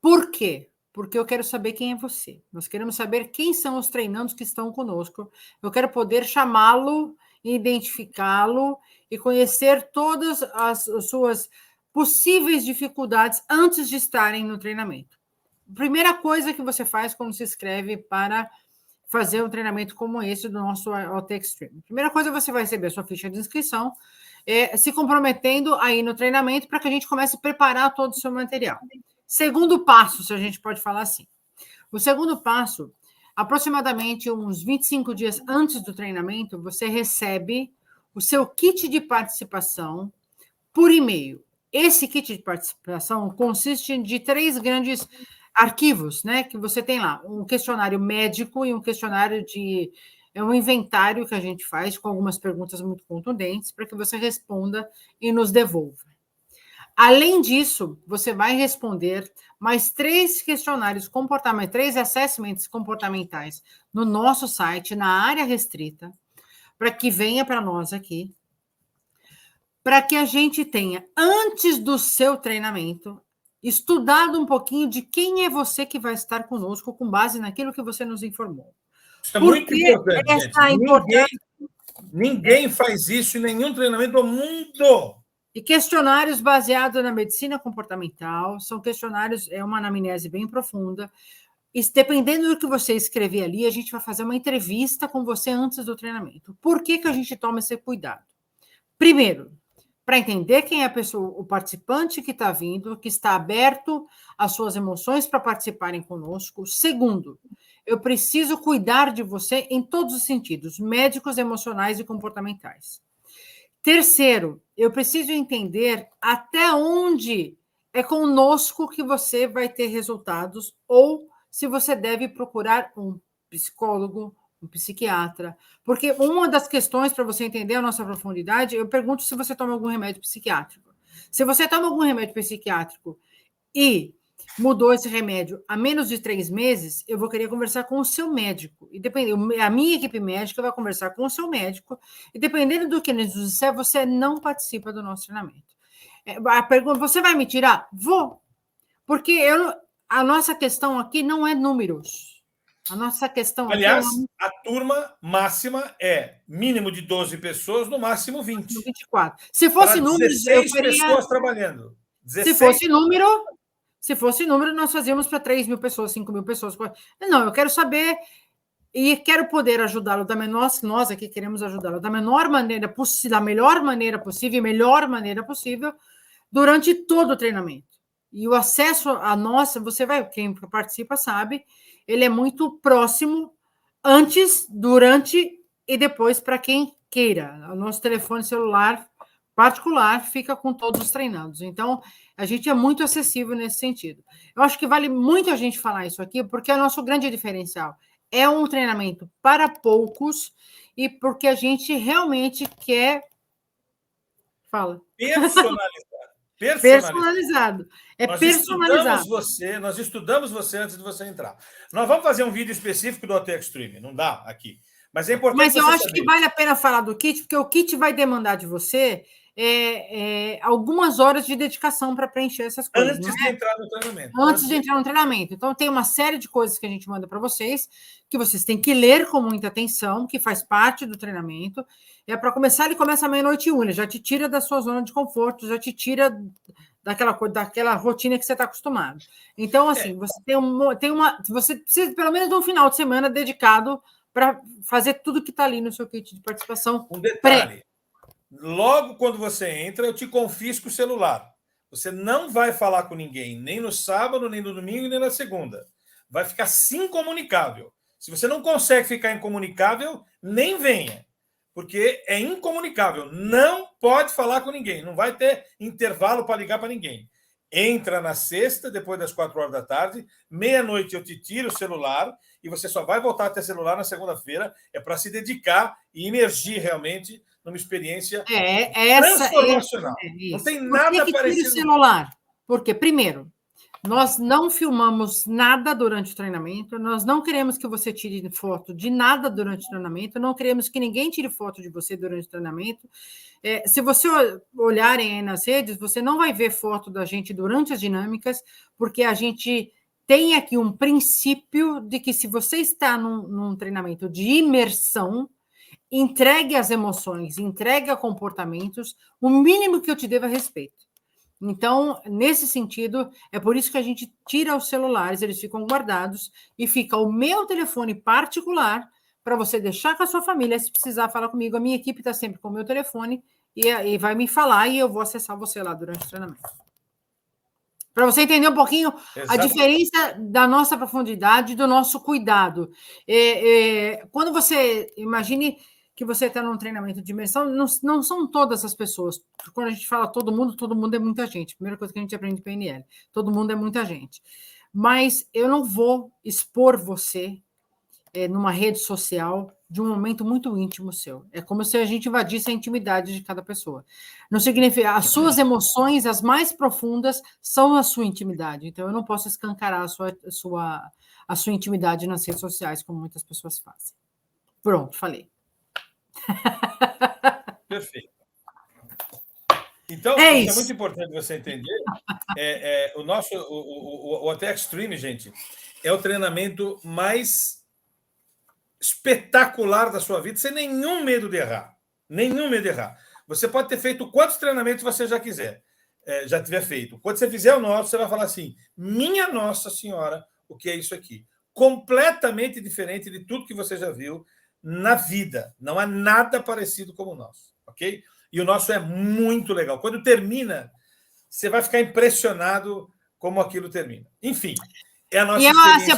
Por quê? Porque eu quero saber quem é você. Nós queremos saber quem são os treinandos que estão conosco. Eu quero poder chamá-lo, identificá-lo e conhecer todas as suas possíveis dificuldades antes de estarem no treinamento. Primeira coisa que você faz quando se inscreve para fazer um treinamento como esse do nosso OT Extreme. Primeira coisa, você vai receber a sua ficha de inscrição, se comprometendo a ir no treinamento para que a gente comece a preparar todo o seu material. Segundo passo, se a gente pode falar assim. O segundo passo, aproximadamente uns 25 dias antes do treinamento, você recebe o seu kit de participação por e-mail. Esse kit de participação consiste de 3 grandes arquivos, né, que você tem lá, um questionário médico e um questionário um inventário que a gente faz com algumas perguntas muito contundentes para que você responda e nos devolva. Além disso, você vai responder mais 3 questionários comportamentais, 3 assessments comportamentais no nosso site, na área restrita, para que venha para nós aqui, para que a gente tenha, antes do seu treinamento, estudado um pouquinho de quem é você que vai estar conosco com base naquilo que você nos informou. Isso é muito importante, gente. Ninguém faz isso em nenhum treinamento do mundo. E questionários baseados na medicina comportamental, são questionários, é uma anamnese bem profunda. E dependendo do que você escrever ali, a gente vai fazer uma entrevista com você antes do treinamento. Por que a gente toma esse cuidado? Primeiro, para entender quem é a pessoa, o participante que está vindo, que está aberto às suas emoções para participarem conosco. Segundo, eu preciso cuidar de você em todos os sentidos, médicos, emocionais e comportamentais. Terceiro, eu preciso entender até onde é conosco que você vai ter resultados ou se você deve procurar um psicólogo, um psiquiatra. Porque uma das questões para você entender a nossa profundidade, eu pergunto se você toma algum remédio psiquiátrico. Se você toma algum remédio psiquiátrico e mudou esse remédio há menos de 3 meses, eu vou querer conversar com o seu médico. E a minha equipe médica vai conversar com o seu médico, e dependendo do que eles nos disser, você não participa do nosso treinamento. A pergunta, você vai me tirar? Vou. Porque a nossa questão aqui não é números. A nossa questão Aliás, aqui a turma máxima é mínimo de 12 pessoas, no máximo 20. 24. Se fosse número, 16 pessoas trabalhando. 16. Se fosse número, nós fazíamos para 3 mil pessoas, 5 mil pessoas. Não, eu quero saber e quero poder ajudá-lo da menor, nós aqui queremos ajudá-lo da menor maneira possível, da melhor maneira possível e melhor maneira possível durante todo o treinamento. E o acesso a nós, quem participa sabe, ele é muito próximo antes, durante e depois para quem queira. O nosso telefone celular particular, fica com todos os treinados. Então, a gente é muito acessível nesse sentido. Eu acho que vale muito a gente falar isso aqui, porque é o nosso grande diferencial. É um treinamento para poucos e porque a gente realmente quer... Fala. Personalizado. É personalizado. Nós estudamos você antes de você entrar. Nós vamos fazer um vídeo específico do OT Extreme, não dá aqui. Mas é importante. Mas eu acho que vale a pena falar do kit, porque o kit vai demandar de você algumas horas de dedicação para preencher essas coisas. Antes de entrar no treinamento. Antes de entrar no treinamento. Então, tem uma série de coisas que a gente manda para vocês, que vocês têm que ler com muita atenção, que faz parte do treinamento. É para começar, ele começa à 12:01, ele já te tira da sua zona de conforto, já te tira daquela rotina que você está acostumado. Então, assim, você você precisa pelo menos de um final de semana dedicado para fazer tudo que está ali no seu kit de participação. Um detalhe: logo quando você entra, eu te confisco o celular. Você não vai falar com ninguém, nem no sábado, nem no domingo, nem na segunda. Vai ficar incomunicável. Se você não consegue ficar incomunicável, nem venha. Porque é incomunicável. Não pode falar com ninguém. Não vai ter intervalo para ligar para ninguém. Entra na sexta, depois das 4 horas da tarde, meia-noite eu te tiro o celular e você só vai voltar a ter celular na segunda-feira. É para se dedicar e imergir realmente numa experiência transformacional. Não tem nada parecido. O celular? Porque, primeiro, nós não filmamos nada durante o treinamento, nós não queremos que você tire foto de nada durante o treinamento, não queremos que ninguém tire foto de você durante o treinamento. Se você olharem aí nas redes, você não vai ver foto da gente durante as dinâmicas, porque a gente tem aqui um princípio de que se você está num treinamento de imersão, entregue as emoções, entregue comportamentos, o mínimo que eu te devo é respeito. Então, nesse sentido, é por isso que a gente tira os celulares, eles ficam guardados e fica o meu telefone particular para você deixar com a sua família. Se precisar falar comigo, a minha equipe está sempre com o meu telefone e vai me falar e eu vou acessar você lá durante o treinamento. Para você entender um pouquinho a diferença da nossa profundidade, do nosso cuidado. Quando você... Imagine que você está num treinamento de imersão, não são todas as pessoas. Quando a gente fala todo mundo é muita gente. Primeira coisa que a gente aprende em PNL. Todo mundo é muita gente. Mas eu não vou expor você numa rede social de um momento muito íntimo seu. É como se a gente invadisse a intimidade de cada pessoa. Não significa... As suas emoções, as mais profundas, são a sua intimidade. Então, eu não posso escancarar a sua intimidade nas redes sociais, como muitas pessoas fazem. Pronto, falei. Perfeito. Então, isso é muito importante você entender. O OT Extreme, gente, é o treinamento mais espetacular da sua vida, sem nenhum medo de errar. Nenhum medo de errar. Você pode ter feito quantos treinamentos você já quiser, já tiver feito. Quando você fizer o nosso, você vai falar assim: minha Nossa Senhora, o que é isso aqui? Completamente diferente de tudo que você já viu na vida. Não há nada parecido como o nosso, ok? E o nosso é muito legal. Quando termina, você vai ficar impressionado como aquilo termina. Enfim, é a nossa experiência.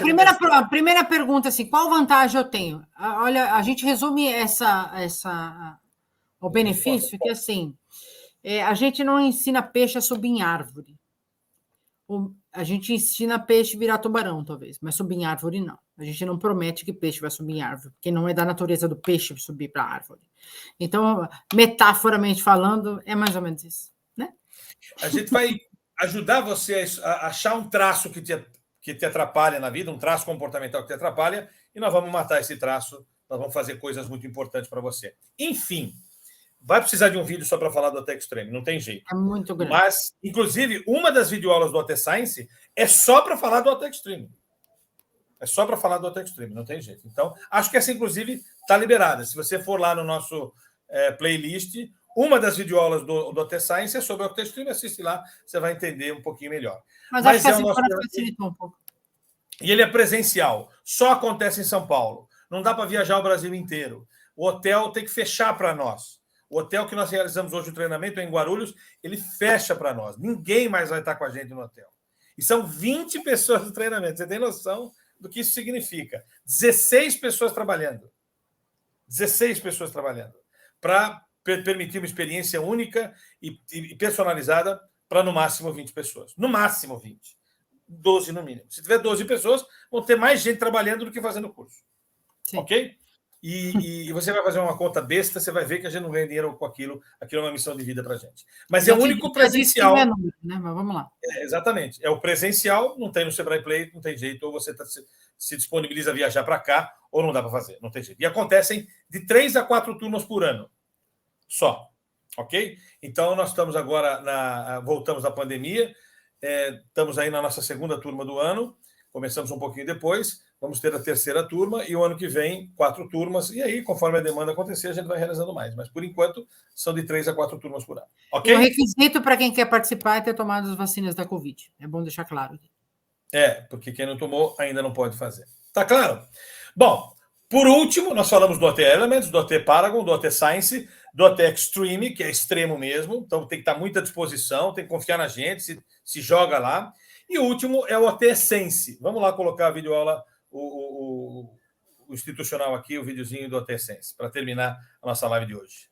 A primeira pergunta, assim, qual vantagem eu tenho? Olha, a gente resume o benefício, que assim, a gente não ensina peixe a subir em árvore. A gente ensina peixe a virar tubarão, talvez, mas subir em árvore, não. A gente não promete que peixe vai subir em árvore, porque não é da natureza do peixe subir para a árvore. Então, metaforamente falando, é mais ou menos isso, né? A gente vai ajudar você a achar um traço que te atrapalha na vida, um traço comportamental que te atrapalha, e nós vamos matar esse traço, nós vamos fazer coisas muito importantes para você. Enfim, vai precisar de um vídeo só para falar do OT Extreme, não tem jeito. É muito grande. Mas, inclusive, uma das videoaulas do OT Science é só para falar do OT Extreme. É só para falar do OT Extreme, não tem jeito. Então, acho que essa, inclusive, está liberada. Se você for lá no nosso playlist, uma das videoaulas do OT Science é sobre o OT Extreme, assiste lá, você vai entender um pouquinho melhor. Mas acho que assim, facilitou um pouco. E ele é presencial, só acontece em São Paulo. Não dá para viajar o Brasil inteiro. O hotel tem que fechar para nós. O hotel que nós realizamos hoje o treinamento em Guarulhos, ele fecha para nós. Ninguém mais vai estar com a gente no hotel. E são 20 pessoas no treinamento. Você tem noção do que isso significa? 16 pessoas trabalhando. 16 pessoas trabalhando. Para permitir uma experiência única e personalizada para, no máximo, 20 pessoas. No máximo 20. 12 no mínimo. Se tiver 12 pessoas, vão ter mais gente trabalhando do que fazendo o curso. Sim. Ok? E você vai fazer uma conta besta, você vai ver que a gente não ganha dinheiro com aquilo. Aquilo é uma missão de vida para a gente. Mas é o único presencial. Né? Mas vamos lá. Exatamente. É o presencial, não tem no Sebrae Play, não tem jeito. Ou você se disponibiliza a viajar para cá, ou não dá para fazer. Não tem jeito. E acontecem de 3 a 4 turmas por ano. Só. Ok? Então, nós estamos agora, voltamos da pandemia, estamos aí na nossa segunda turma do ano, começamos um pouquinho depois, vamos ter a terceira turma, e o ano que vem, 4 turmas, e aí, conforme a demanda acontecer, a gente vai realizando mais. Mas, por enquanto, são de 3 a 4 turmas por ano. Ok? O requisito para quem quer participar é ter tomado as vacinas da Covid. É bom deixar claro. Porque quem não tomou ainda não pode fazer. Tá claro? Bom, por último, nós falamos do OT Elements, do OT Paragon, do OT Science, do OT Extreme, que é extremo mesmo, então tem que estar muito à disposição, tem que confiar na gente, se joga lá. E o último é o OT Essence. Vamos lá colocar a videoaula, o institucional aqui, o videozinho do OT Essence, para terminar a nossa live de hoje.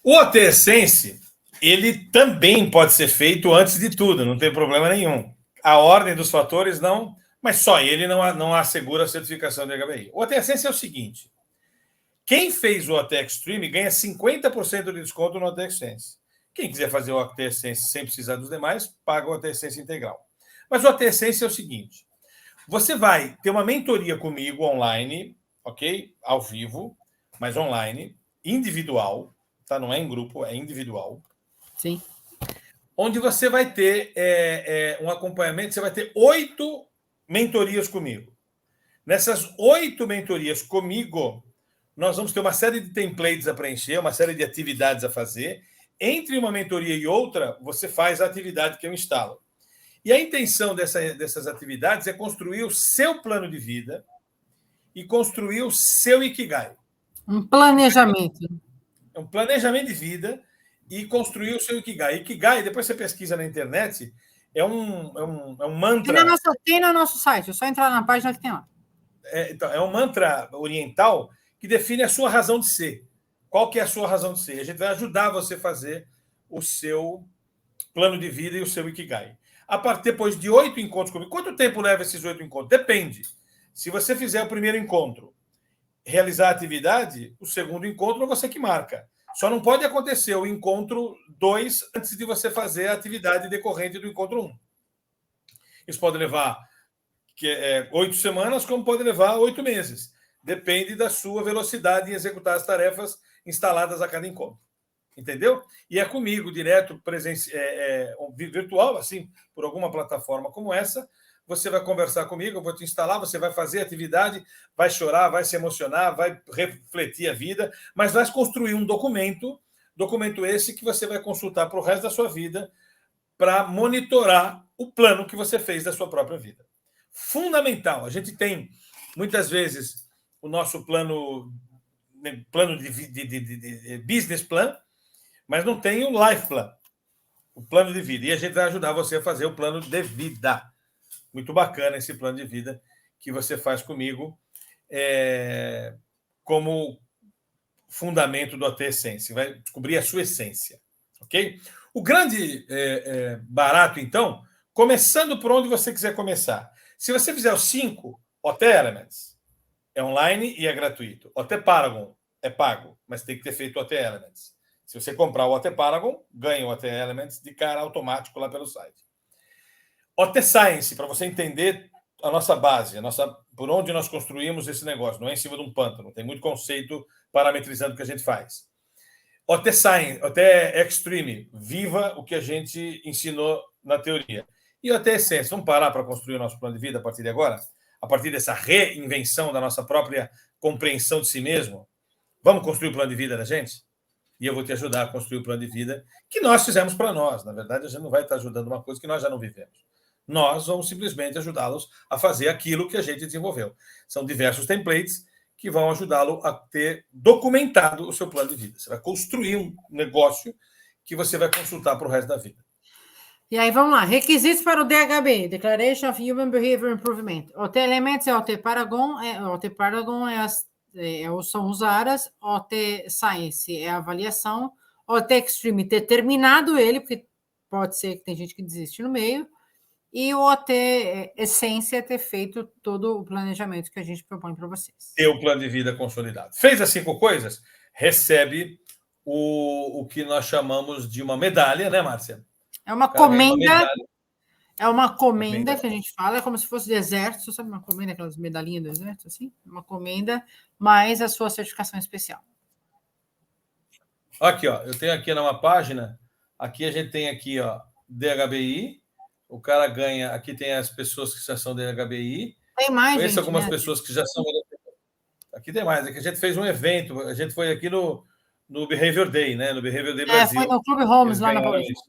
O OT Essence, ele também pode ser feito antes de tudo, não tem problema nenhum. A ordem dos fatores não, mas só ele não assegura a certificação de HBI. O OT Essence é o seguinte: quem fez o OT Extreme ganha 50% de desconto no OT Essence. Quem quiser fazer o OT Essence sem precisar dos demais, paga o OT Essence integral. Mas o OT Essence é o seguinte: você vai ter uma mentoria comigo online, ok? Ao vivo, mas online, individual. Tá? Não é em grupo, é individual. Sim. Onde você vai ter um acompanhamento, você vai ter 8 mentorias comigo. Nessas 8 mentorias comigo, nós vamos ter uma série de templates a preencher, uma série de atividades a fazer. Entre uma mentoria e outra, você faz a atividade que eu instalo. E a intenção dessas atividades é construir o seu plano de vida e construir o seu Ikigai. Um planejamento. É um planejamento de vida e construir o seu Ikigai. Ikigai, depois você pesquisa na internet, é um mantra... Tem no nosso site, é só entrar na página que tem lá. Então, é um mantra oriental que define a sua razão de ser. Qual que é a sua razão de ser? A gente vai ajudar você a fazer o seu plano de vida e o seu Ikigai. A partir depois de 8 encontros comigo, quanto tempo leva esses 8 encontros? Depende. Se você fizer o primeiro encontro, realizar a atividade, o segundo encontro é você que marca. Só não pode acontecer o encontro 2 antes de você fazer a atividade decorrente do encontro 1. Isso pode levar 8 semanas, como pode levar 8 meses. Depende da sua velocidade em executar as tarefas instaladas a cada encontro. Entendeu? E é comigo, direto, virtual, assim, por alguma plataforma como essa. Você vai conversar comigo, eu vou te instalar, você vai fazer a atividade, vai chorar, vai se emocionar, vai refletir a vida, mas vai construir um documento esse que você vai consultar para o resto da sua vida para monitorar o plano que você fez da sua própria vida. Fundamental. A gente tem, muitas vezes, o nosso plano de business plan, mas não tem o life plan, o plano de vida. E a gente vai ajudar você a fazer o plano de vida. muito bacana esse plano de vida que você faz comigo como fundamento do OT Essência. Vai descobrir a sua essência, ok? O grande barato, então, começando por onde você quiser começar. Se você fizer os 5 OT Elements, é online e é gratuito. OT Paragon é pago, mas tem que ter feito o OT Elements. Se você comprar o OT Paragon, ganha o OT Elements de cara automático lá pelo site. OT Science, para você entender a nossa base, por onde nós construímos esse negócio. Não é em cima de um pântano, tem muito conceito parametrizando o que a gente faz. OT Science, OT Extreme, viva o que a gente ensinou na teoria. E OT Essência, vamos parar para construir o nosso plano de vida a partir de agora? A partir dessa reinvenção da nossa própria compreensão de si mesmo? Vamos construir o plano de vida da gente? E eu vou te ajudar a construir o plano de vida que nós fizemos para nós. Na verdade, a gente não vai estar ajudando uma coisa que nós já não vivemos. Nós vamos simplesmente ajudá-los a fazer aquilo que a gente desenvolveu. São diversos templates que vão ajudá-lo a ter documentado o seu plano de vida. Você vai construir um negócio que você vai consultar para o resto da vida. E aí, vamos lá. Requisitos para o DHB, Declaration of Human Behavior Improvement. OT Elements é OT Paragon, são os ARAs, OT Science é a avaliação, OT Extreme ter terminado ele, porque pode ser que tem gente que desiste no meio, e o OT Essência ter feito todo o planejamento que a gente propõe para vocês. Ter o plano de vida consolidado. Fez as 5 coisas, recebe o que nós chamamos de uma medalha, né, Márcia? É uma comenda. É uma comenda que a gente fala, é como se fosse do exército, sabe? Uma comenda, aquelas medalhinhas do exército, assim? Uma comenda, mais a sua certificação especial. Aqui, ó, eu tenho aqui numa página, aqui a gente tem aqui, ó, DHBI, o cara ganha, aqui tem as pessoas que já são DHBI. Tem mais, conheço gente, algumas pessoas que já são... Aqui tem mais, aqui a gente fez um evento, a gente foi aqui no Behavior Day, né? No Behavior Day Brasil. Foi no Clube Holmes, lá na Paulista.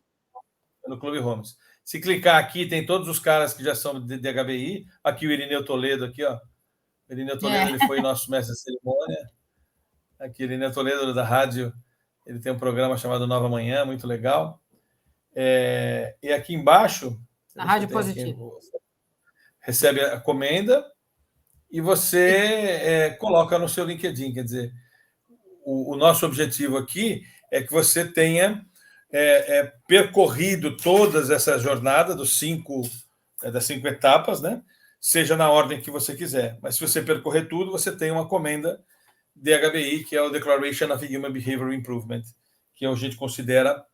No Clube Holmes. Se clicar aqui, tem todos os caras que já são de DHBI. Aqui o Irineu Toledo, aqui, ó. O Irineu Toledo, ele foi nosso mestre de cerimônia. Aqui, Irineu Toledo, da rádio, ele tem um programa chamado Nova Manhã, muito legal. E aqui embaixo... A Rádio Positiva. Recebe a comenda e você coloca no seu LinkedIn. Quer dizer, o nosso objetivo aqui é que você tenha percorrido todas essas jornadas das 5 etapas, né? Seja na ordem que você quiser. Mas se você percorrer tudo, você tem uma comenda DHBI, que é o Declaration of Human Behavior Improvement, que a gente considera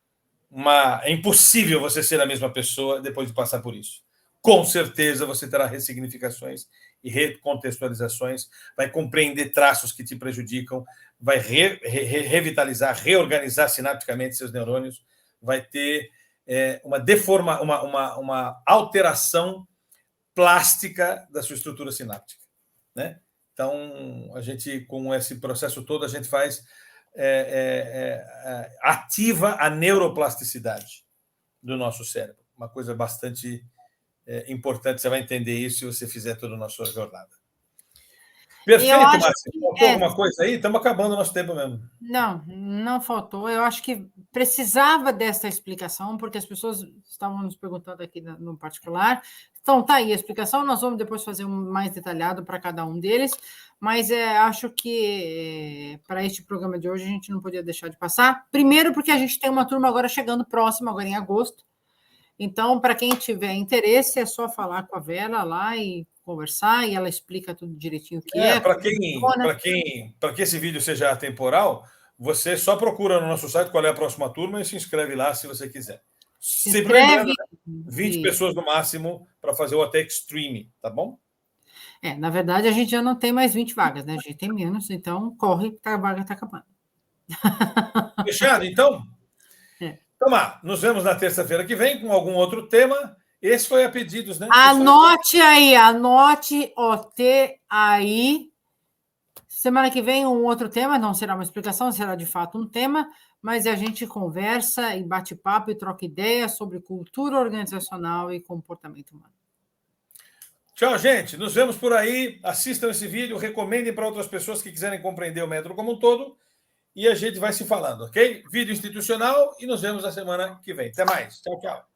é impossível você ser a mesma pessoa depois de passar por isso. Com certeza você terá ressignificações e recontextualizações, vai compreender traços que te prejudicam, vai revitalizar, reorganizar sinapticamente seus neurônios, vai ter uma alteração plástica da sua estrutura sináptica, né? Então, a gente, com esse processo todo, a gente faz ativa a neuroplasticidade do nosso cérebro. Uma coisa bastante importante, você vai entender isso se você fizer toda a nossa jornada. Perfeito, Márcia. Faltou alguma coisa aí? Estamos acabando o nosso tempo mesmo. Não faltou. Eu acho que precisava dessa explicação, porque as pessoas estavam nos perguntando aqui no particular. Então, tá aí a explicação. Nós vamos depois fazer um mais detalhado para cada um deles, mas acho que para este programa de hoje a gente não podia deixar de passar. Primeiro, porque a gente tem uma turma agora chegando próxima, agora em agosto. Então, para quem tiver interesse, é só falar com a Vera lá e conversar, e ela explica tudo direitinho o que é. Para que esse vídeo seja atemporal, você só procura no nosso site qual é a próxima turma e se inscreve lá se você quiser. Sempre lembrando, 20 pessoas no máximo para fazer o OT Extreme, tá bom? Na verdade, a gente já não tem mais 20 vagas, né? A gente tem menos, então corre, a vaga está acabando. Fechado, então? Então, nos vemos na terça-feira que vem com algum outro tema. Esse foi a pedidos, né? Anote OT aí. Semana que vem um outro tema, não será uma explicação, será de fato um tema, mas a gente conversa e bate papo e troca ideias sobre cultura organizacional e comportamento humano. Tchau, gente. Nos vemos por aí. Assistam esse vídeo, recomendem para outras pessoas que quiserem compreender o método como um todo. E a gente vai se falando, ok? Vídeo institucional e nos vemos na semana que vem. Até mais. Tchau, tchau.